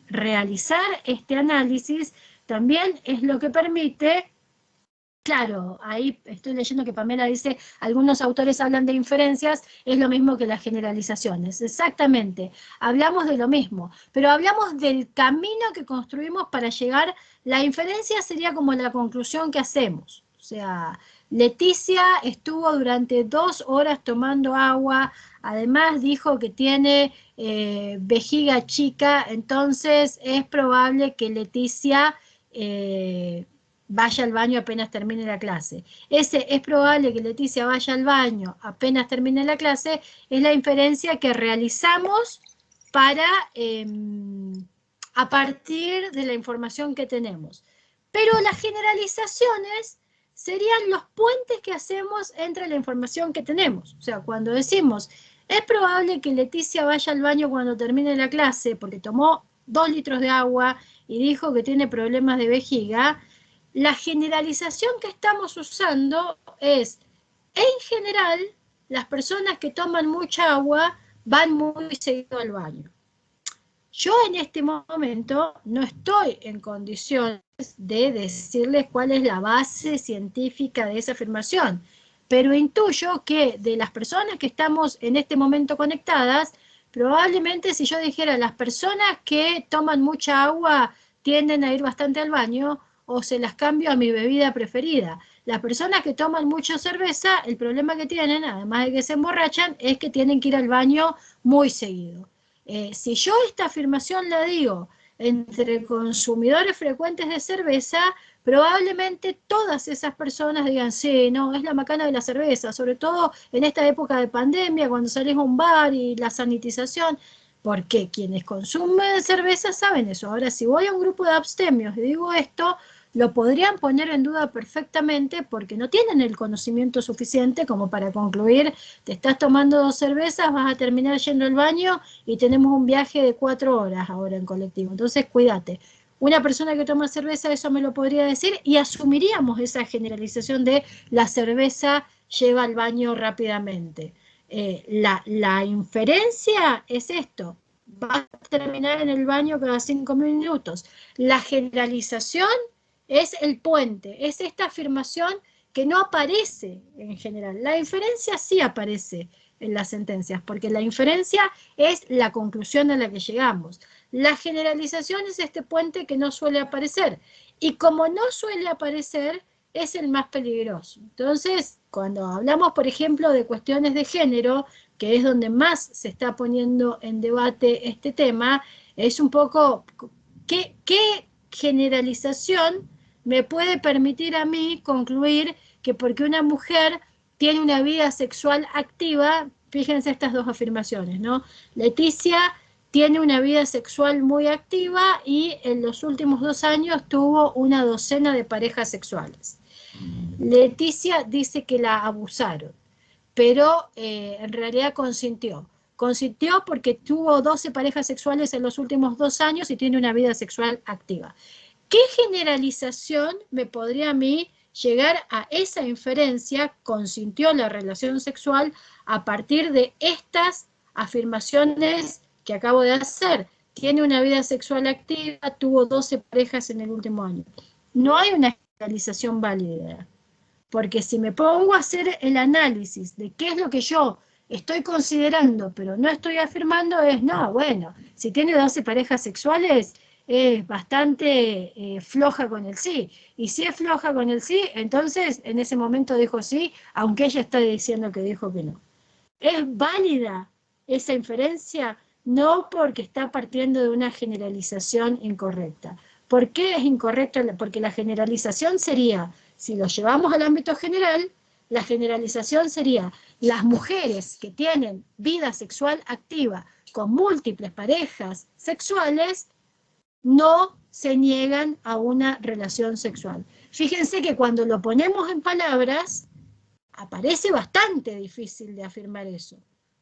realizar este análisis también es lo que permite, claro, ahí estoy leyendo que Pamela dice, algunos autores hablan de inferencias, es lo mismo que las generalizaciones. Exactamente, hablamos de lo mismo, pero hablamos del camino que construimos para llegar. La inferencia sería como la conclusión que hacemos. O sea, Leticia estuvo durante 2 horas tomando agua, además dijo que tiene vejiga chica, entonces es probable que Leticia vaya al baño apenas termine la clase. Es probable que Leticia vaya al baño apenas termine la clase, es la inferencia que realizamos para, a partir de la información que tenemos. Pero las generalizaciones serían los puentes que hacemos entre la información que tenemos. O sea, cuando decimos, es probable que Leticia vaya al baño cuando termine la clase porque tomó 2 litros de agua y dijo que tiene problemas de vejiga, la generalización que estamos usando es, en general, las personas que toman mucha agua van muy seguido al baño. Yo en este momento no estoy en condiciones de decirles cuál es la base científica de esa afirmación, pero intuyo que de las personas que estamos en este momento conectadas, probablemente si yo dijera las personas que toman mucha agua tienden a ir bastante al baño, o se las cambio a mi bebida preferida. Las personas que toman mucha cerveza, el problema que tienen, además de que se emborrachan, es que tienen que ir al baño muy seguido. Si yo esta afirmación la digo entre consumidores frecuentes de cerveza, probablemente todas esas personas digan, sí, no, es la macana de la cerveza, sobre todo en esta época de pandemia, cuando salís a un bar y la sanitización, porque quienes consumen cerveza saben eso. Ahora, si voy a un grupo de abstemios y digo esto, lo podrían poner en duda perfectamente porque no tienen el conocimiento suficiente como para concluir, te estás tomando 2 cervezas, vas a terminar yendo al baño y tenemos un viaje de 4 horas ahora en colectivo. Entonces, cuídate. Una persona que toma cerveza eso me lo podría decir y asumiríamos esa generalización de la cerveza lleva al baño rápidamente. La inferencia es esto, va a terminar en el baño cada 5 minutos. La generalización es el puente, es esta afirmación que no aparece en general. La inferencia sí aparece en las sentencias, porque la inferencia es la conclusión a la que llegamos. La generalización es este puente que no suele aparecer, y como no suele aparecer, es el más peligroso. Entonces, cuando hablamos, por ejemplo, de cuestiones de género, que es donde más se está poniendo en debate este tema, es un poco qué generalización me puede permitir a mí concluir que porque una mujer tiene una vida sexual activa, fíjense estas 2 afirmaciones, ¿no? Leticia tiene una vida sexual muy activa y en los últimos 2 años tuvo una docena de parejas sexuales. Leticia dice que la abusaron, pero en realidad consintió. Consintió porque tuvo 12 parejas sexuales en los últimos 2 años y tiene una vida sexual activa. ¿Qué generalización me podría a mí llegar a esa inferencia, consintió la relación sexual, a partir de estas afirmaciones que acabo de hacer? Tiene una vida sexual activa, tuvo 12 parejas en el último año. No hay una generalización válida, porque si me pongo a hacer el análisis de qué es lo que yo estoy considerando, pero no estoy afirmando, es, no, bueno, si tiene 12 parejas sexuales, es bastante floja con el sí. Y si es floja con el sí, entonces en ese momento dijo sí, aunque ella está diciendo que dijo que no. ¿Es válida esa inferencia? No, porque está partiendo de una generalización incorrecta. ¿Por qué es incorrecto? Porque la generalización sería, si lo llevamos al ámbito general, la generalización sería las mujeres que tienen vida sexual activa con múltiples parejas sexuales no se niegan a una relación sexual. Fíjense que cuando lo ponemos en palabras, aparece bastante difícil de afirmar eso.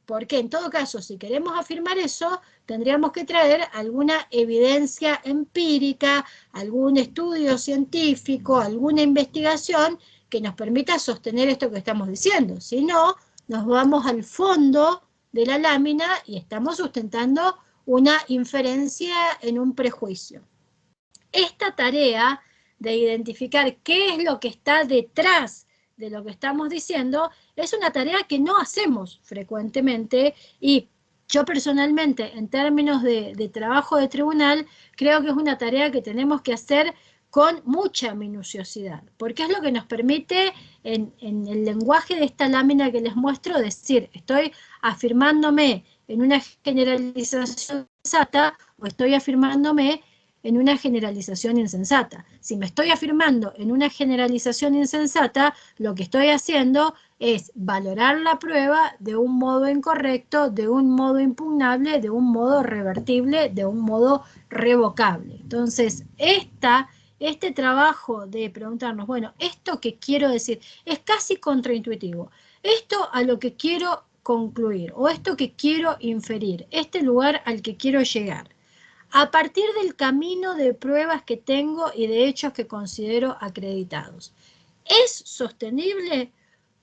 Porque en todo caso, si queremos afirmar eso, tendríamos que traer alguna evidencia empírica, algún estudio científico, alguna investigación que nos permita sostener esto que estamos diciendo. Si no, nos vamos al fondo de la lámina y estamos sustentando una inferencia en un prejuicio. Esta tarea de identificar qué es lo que está detrás de lo que estamos diciendo es una tarea que no hacemos frecuentemente, y yo personalmente, en términos de trabajo de tribunal, creo que es una tarea que tenemos que hacer con mucha minuciosidad, porque es lo que nos permite en el lenguaje de esta lámina que les muestro decir, estoy afirmándome en una generalización sensata o estoy afirmándome en una generalización insensata. Si me estoy afirmando en una generalización insensata, lo que estoy haciendo es valorar la prueba de un modo incorrecto, de un modo impugnable, de un modo revertible, de un modo revocable. Entonces, este trabajo de preguntarnos, bueno, esto que quiero decir es casi contraintuitivo. Esto a lo que quiero concluir, o esto que quiero inferir, este lugar al que quiero llegar, a partir del camino de pruebas que tengo y de hechos que considero acreditados. ¿Es sostenible?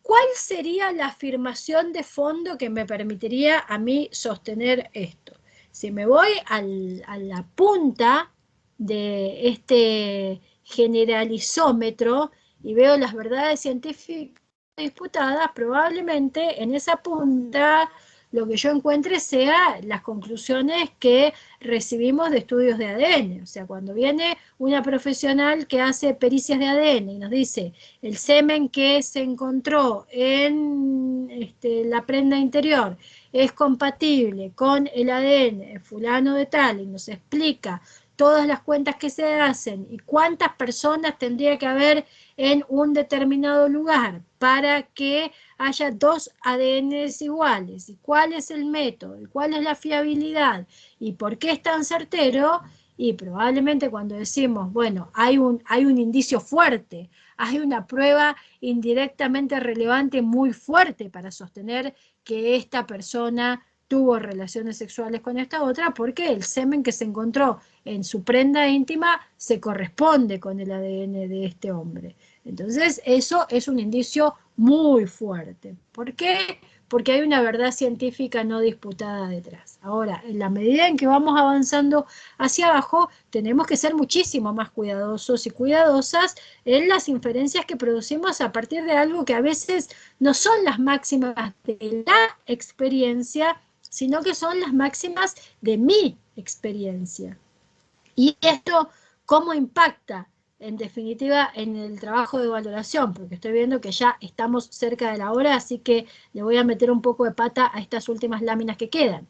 ¿Cuál sería la afirmación de fondo que me permitiría a mí sostener esto? Si me voy a la punta de este generalizómetro y veo las verdades científicas disputadas, probablemente en esa punta lo que yo encuentre sea las conclusiones que recibimos de estudios de ADN. O sea, cuando viene una profesional que hace pericias de ADN y nos dice el semen que se encontró en la prenda interior es compatible con el ADN fulano de tal y nos explica todas las cuentas que se hacen y cuántas personas tendría que haber en un determinado lugar para que haya 2 ADNs iguales, y cuál es el método, y cuál es la fiabilidad, y por qué es tan certero, y probablemente cuando decimos, bueno, hay un indicio fuerte, hay una prueba indirectamente relevante muy fuerte para sostener que esta persona tuvo relaciones sexuales con esta otra, porque el semen que se encontró en su prenda íntima se corresponde con el ADN de este hombre. Entonces, eso es un indicio muy fuerte. ¿Por qué? Porque hay una verdad científica no disputada detrás. Ahora, en la medida en que vamos avanzando hacia abajo, tenemos que ser muchísimo más cuidadosos y cuidadosas en las inferencias que producimos a partir de algo que a veces no son las máximas de la experiencia, sino que son las máximas de mi experiencia. Y esto, ¿cómo impacta? En definitiva, en el trabajo de valoración, porque estoy viendo que ya estamos cerca de la hora, así que le voy a meter un poco de pata a estas últimas láminas que quedan.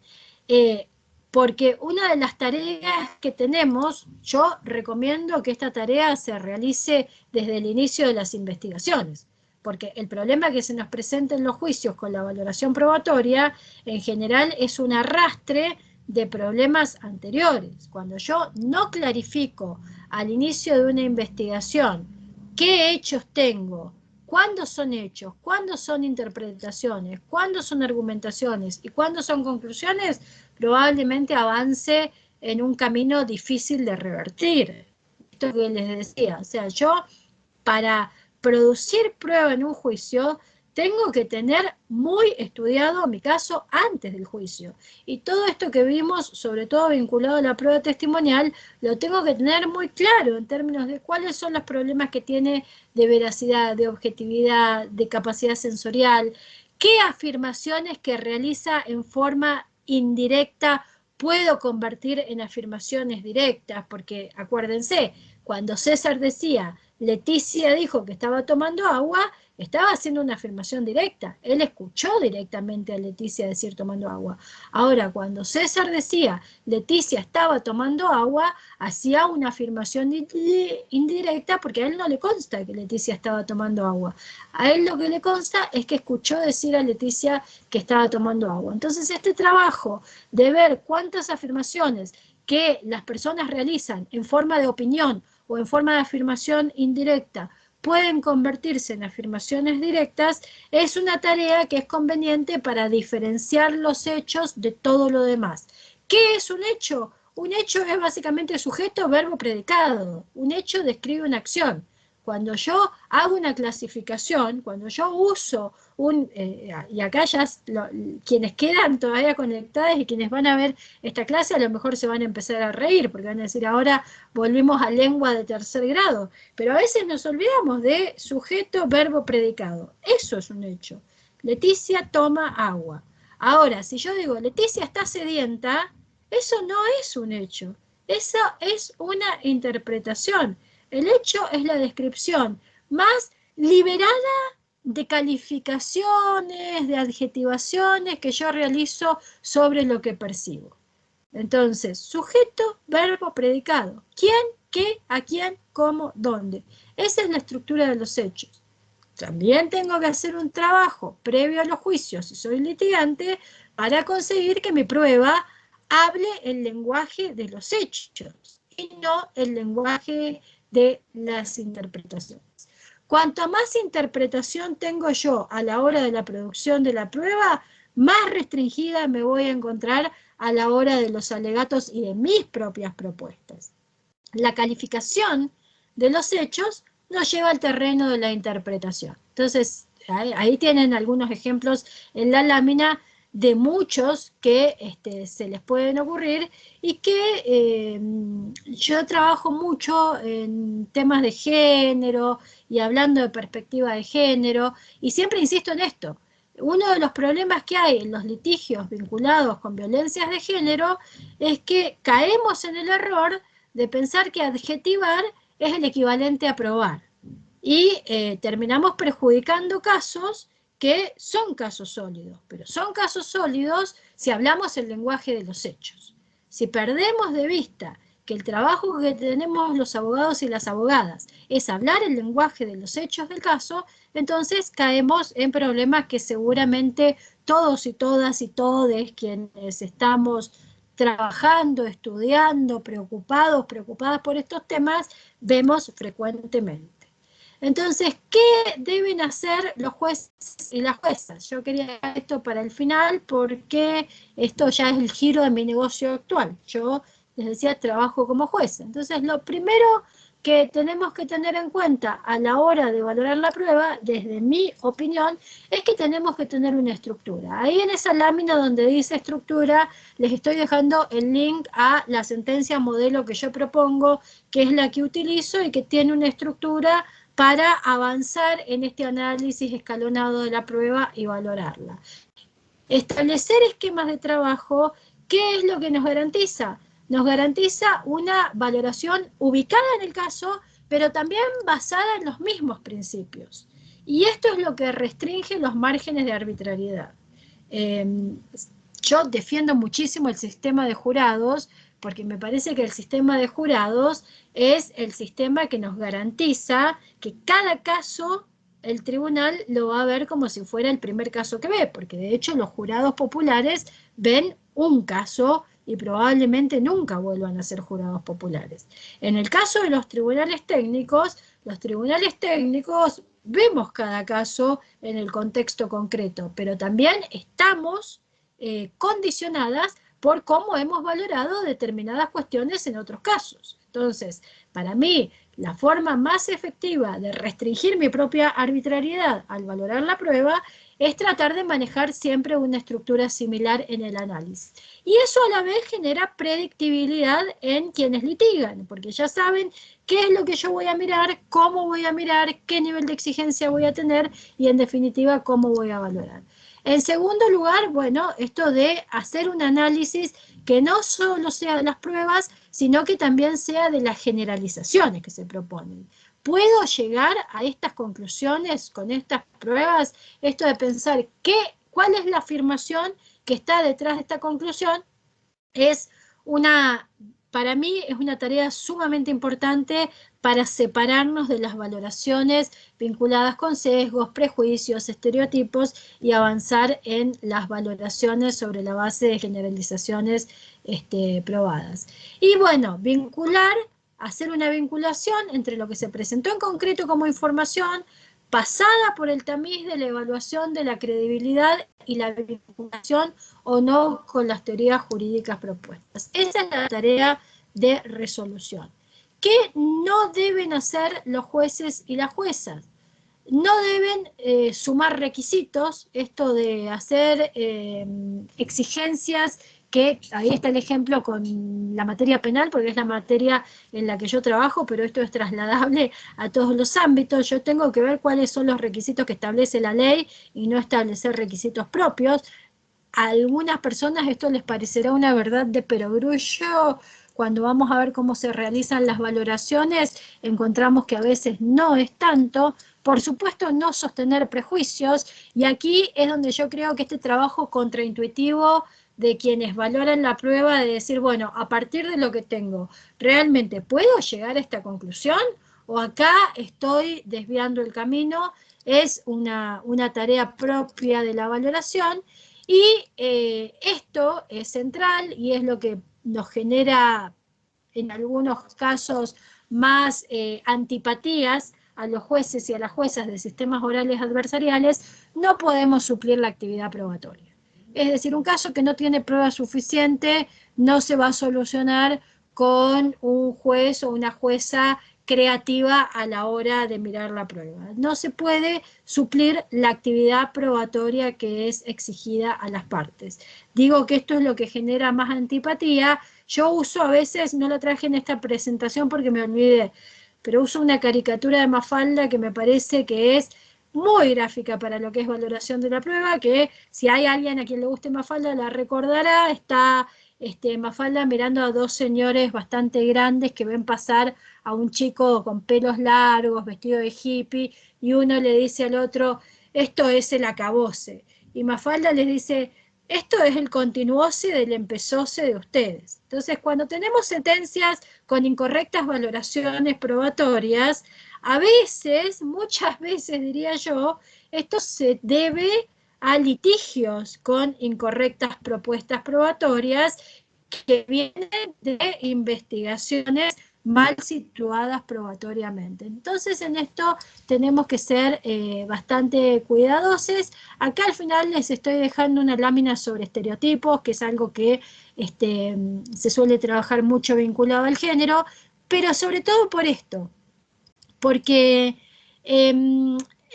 Porque una de las tareas que tenemos, yo recomiendo que esta tarea se realice desde el inicio de las investigaciones, porque el problema que se nos presenta en los juicios con la valoración probatoria, en general es un arrastre de problemas anteriores. Cuando yo no clarifico al inicio de una investigación qué hechos tengo, cuándo son hechos, cuándo son interpretaciones, cuándo son argumentaciones y cuándo son conclusiones, probablemente avance en un camino difícil de revertir. Esto que les decía, o sea, yo para producir prueba en un juicio tengo que tener muy estudiado mi caso antes del juicio. Y todo esto que vimos, sobre todo vinculado a la prueba testimonial, lo tengo que tener muy claro en términos de cuáles son los problemas que tiene de veracidad, de objetividad, de capacidad sensorial, qué afirmaciones que realiza en forma indirecta puedo convertir en afirmaciones directas, porque acuérdense, cuando César decía, Leticia dijo que estaba tomando agua, estaba haciendo una afirmación directa. Él escuchó directamente a Leticia decir tomando agua. Ahora, cuando César decía Leticia estaba tomando agua, hacía una afirmación indirecta porque a él no le consta que Leticia estaba tomando agua. A él lo que le consta es que escuchó decir a Leticia que estaba tomando agua. Entonces, este trabajo de ver cuántas afirmaciones que las personas realizan en forma de opinión o en forma de afirmación indirecta pueden convertirse en afirmaciones directas, es una tarea que es conveniente para diferenciar los hechos de todo lo demás. ¿Qué es un hecho? Un hecho es básicamente sujeto, verbo, predicado. Un hecho describe una acción. Cuando yo hago una clasificación, cuando yo uso y acá ya quienes quedan todavía conectados y quienes van a ver esta clase a lo mejor se van a empezar a reír, porque van a decir ahora volvimos a lengua de tercer grado, pero a veces nos olvidamos de sujeto, verbo, predicado. Eso es un hecho. Leticia toma agua. Ahora, si yo digo Leticia está sedienta, eso no es un hecho, eso es una interpretación. El hecho es la descripción más liberada de calificaciones, de adjetivaciones que yo realizo sobre lo que percibo. Entonces, sujeto, verbo, predicado. ¿Quién, qué, a quién, cómo, dónde? Esa es la estructura de los hechos. También tengo que hacer un trabajo previo a los juicios, si soy litigante, para conseguir que mi prueba hable el lenguaje de los hechos y no el lenguaje de las interpretaciones. Cuanto más interpretación tengo yo a la hora de la producción de la prueba, más restringida me voy a encontrar a la hora de los alegatos y de mis propias propuestas. La calificación de los hechos nos lleva al terreno de la interpretación. Entonces, ahí tienen algunos ejemplos en la lámina de muchos que se les pueden ocurrir y que yo trabajo mucho en temas de género y hablando de perspectiva de género, y siempre insisto en esto. Uno de los problemas que hay en los litigios vinculados con violencias de género es que caemos en el error de pensar que adjetivar es el equivalente a probar. Y terminamos perjudicando casos que son casos sólidos, pero son casos sólidos si hablamos el lenguaje de los hechos. Si perdemos de vista que el trabajo que tenemos los abogados y las abogadas es hablar el lenguaje de los hechos del caso, entonces caemos en problemas que seguramente todos y todas y todes quienes estamos trabajando, estudiando, preocupadas por estos temas, vemos frecuentemente. Entonces, ¿qué deben hacer los jueces y las juezas? Yo quería dejar esto para el final porque esto ya es el giro de mi negocio actual. Yo, les decía, trabajo como jueza. Entonces, lo primero que tenemos que tener en cuenta a la hora de valorar la prueba, desde mi opinión, es que tenemos que tener una estructura. Ahí en esa lámina donde dice estructura, les estoy dejando el link a la sentencia modelo que yo propongo, que es la que utilizo y que tiene una estructura para avanzar en este análisis escalonado de la prueba y valorarla. Establecer esquemas de trabajo, ¿qué es lo que nos garantiza? Nos garantiza una valoración ubicada en el caso, pero también basada en los mismos principios. Y esto es lo que restringe los márgenes de arbitrariedad. Yo defiendo muchísimo el sistema de jurados, porque me parece que el sistema de jurados es el sistema que nos garantiza que cada caso el tribunal lo va a ver como si fuera el primer caso que ve, porque de hecho los jurados populares ven un caso y probablemente nunca vuelvan a ser jurados populares. En el caso de los tribunales técnicos vemos cada caso en el contexto concreto, pero también estamos condicionadas por cómo hemos valorado determinadas cuestiones en otros casos. Entonces, para mí, la forma más efectiva de restringir mi propia arbitrariedad al valorar la prueba es tratar de manejar siempre una estructura similar en el análisis. Y eso a la vez genera predictibilidad en quienes litigan, porque ya saben qué es lo que yo voy a mirar, cómo voy a mirar, qué nivel de exigencia voy a tener y en definitiva cómo voy a valorar. En segundo lugar, bueno, esto de hacer un análisis que no solo sea de las pruebas, sino que también sea de las generalizaciones que se proponen. ¿Puedo llegar a estas conclusiones con estas pruebas? Esto de pensar cuál es la afirmación que está detrás de esta conclusión para mí es una tarea sumamente importante para separarnos de las valoraciones vinculadas con sesgos, prejuicios, estereotipos y avanzar en las valoraciones sobre la base de generalizaciones probadas. Y bueno, hacer una vinculación entre lo que se presentó en concreto como información, pasada por el tamiz de la evaluación de la credibilidad y la vinculación o no con las teorías jurídicas propuestas. Esa es la tarea de resolución. ¿Qué no deben hacer los jueces y las juezas? No deben sumar requisitos, esto de hacer exigencias, que ahí está el ejemplo con la materia penal, porque es la materia en la que yo trabajo, pero esto es trasladable a todos los ámbitos. Yo tengo que ver cuáles son los requisitos que establece la ley y no establecer requisitos propios. A algunas personas esto les parecerá una verdad de perogrullo. Cuando vamos a ver cómo se realizan las valoraciones, encontramos que a veces no es tanto. Por supuesto, no sostener prejuicios, y aquí es donde yo creo que este trabajo contraintuitivo de quienes valoran la prueba, de decir, bueno, a partir de lo que tengo, ¿realmente puedo llegar a esta conclusión? ¿O acá estoy desviando el camino? Es una tarea propia de la valoración, y esto es central y es lo que nos genera en algunos casos más antipatías a los jueces y a las juezas de sistemas orales adversariales. No podemos suplir la actividad probatoria. Es decir, un caso que no tiene prueba suficiente no se va a solucionar con un juez o una jueza creativa a la hora de mirar la prueba. No se puede suplir la actividad probatoria que es exigida a las partes. Digo que esto es lo que genera más antipatía. Yo uso a veces, no lo traje en esta presentación porque me olvidé, pero uso una caricatura de Mafalda que me parece que es muy gráfica para lo que es valoración de la prueba, que si hay alguien a quien le guste Mafalda la recordará. Está Mafalda mirando a dos señores bastante grandes que ven pasar a un chico con pelos largos, vestido de hippie, y uno le dice al otro, esto es el acabose. Y Mafalda les dice, esto es el continuose del empezose de ustedes. Entonces, cuando tenemos sentencias con incorrectas valoraciones probatorias, a veces, muchas veces diría yo, esto se debe a litigios con incorrectas propuestas probatorias que vienen de investigaciones mal situadas probatoriamente. Entonces, en esto tenemos que ser bastante cuidadosos. Acá al final les estoy dejando una lámina sobre estereotipos, que es algo que se suele trabajar mucho vinculado al género, pero sobre todo por esto, porque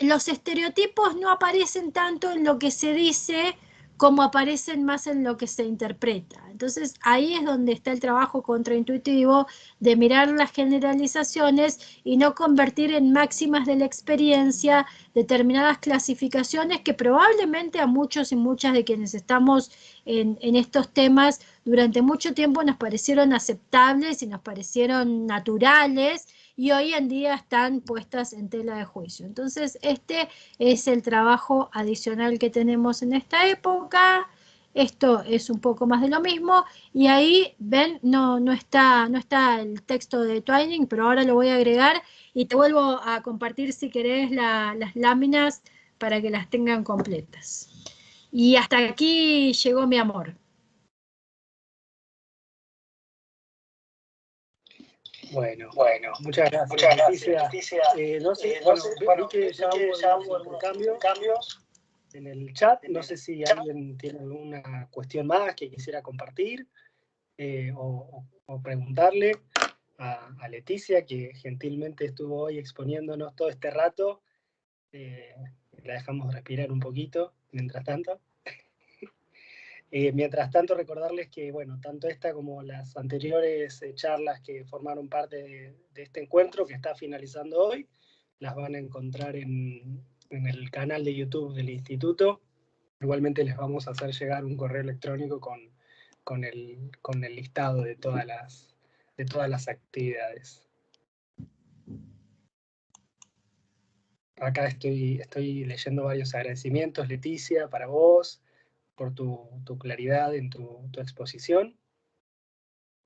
los estereotipos no aparecen tanto en lo que se dice como aparecen más en lo que se interpreta. Entonces ahí es donde está el trabajo contraintuitivo de mirar las generalizaciones y no convertir en máximas de la experiencia determinadas clasificaciones que probablemente a muchos y muchas de quienes estamos en estos temas durante mucho tiempo nos parecieron aceptables y nos parecieron naturales, y hoy en día están puestas en tela de juicio. Entonces, este es el trabajo adicional que tenemos en esta época. Esto es un poco más de lo mismo, y ahí, ven, no está el texto de Twining, pero ahora lo voy a agregar y te vuelvo a compartir, si querés, las láminas para que las tengan completas. Y hasta aquí llegó mi amor. Bueno, muchas gracias, Leticia. No sé, vi que ya hubo algunos intercambios en el chat. No sé si alguien tiene alguna cuestión más que quisiera compartir o preguntarle a Leticia, que gentilmente estuvo hoy exponiéndonos todo este rato. La dejamos respirar un poquito mientras tanto. Mientras tanto, recordarles que, bueno, tanto esta como las anteriores charlas que formaron parte de este encuentro que está finalizando hoy, las van a encontrar en el canal de YouTube del Instituto. Igualmente les vamos a hacer llegar un correo electrónico con el listado de todas las actividades. Acá estoy leyendo varios agradecimientos, Leticia, para vos, por tu claridad en tu exposición.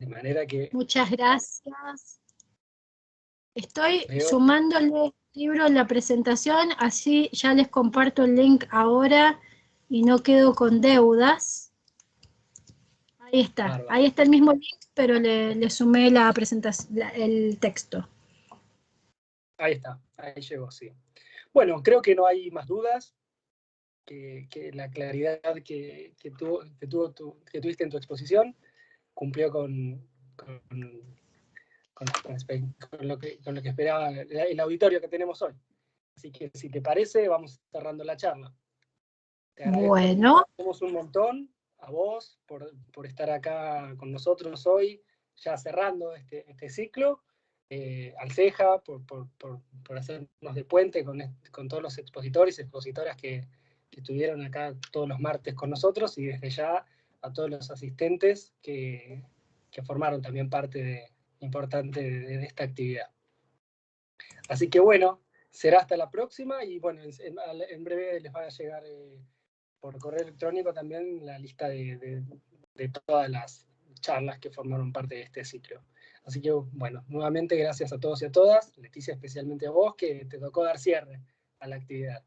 De manera que... Muchas gracias. Estoy sumándole libro en la presentación, así ya les comparto el link ahora y no quedo con deudas. Ahí está, bárbaro. Ahí está el mismo link, pero le sumé la presentación, el texto. Ahí está, ahí llegó, sí. Bueno, creo que no hay más dudas, que la claridad que tuviste en tu exposición cumplió con lo que esperaba el auditorio que tenemos hoy. Así que, si te parece, vamos cerrando la charla. Te agradecemos un montón a vos por estar acá con nosotros hoy, ya cerrando este ciclo. Al CEJA por hacernos de puente con todos los expositores y expositoras que estuvieron acá todos los martes con nosotros, y desde ya a todos los asistentes que formaron también parte importante de esta actividad. Así que bueno, será hasta la próxima, y bueno, en breve les va a llegar por correo electrónico también la lista de todas las charlas que formaron parte de este ciclo. Así que, bueno, nuevamente gracias a todos y a todas. Leticia, especialmente a vos, que te tocó dar cierre a la actividad.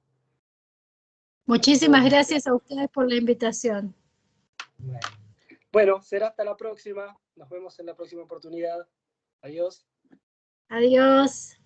Muchísimas gracias a ustedes por la invitación. Bueno, será hasta la próxima. Nos vemos en la próxima oportunidad. Adiós. Adiós.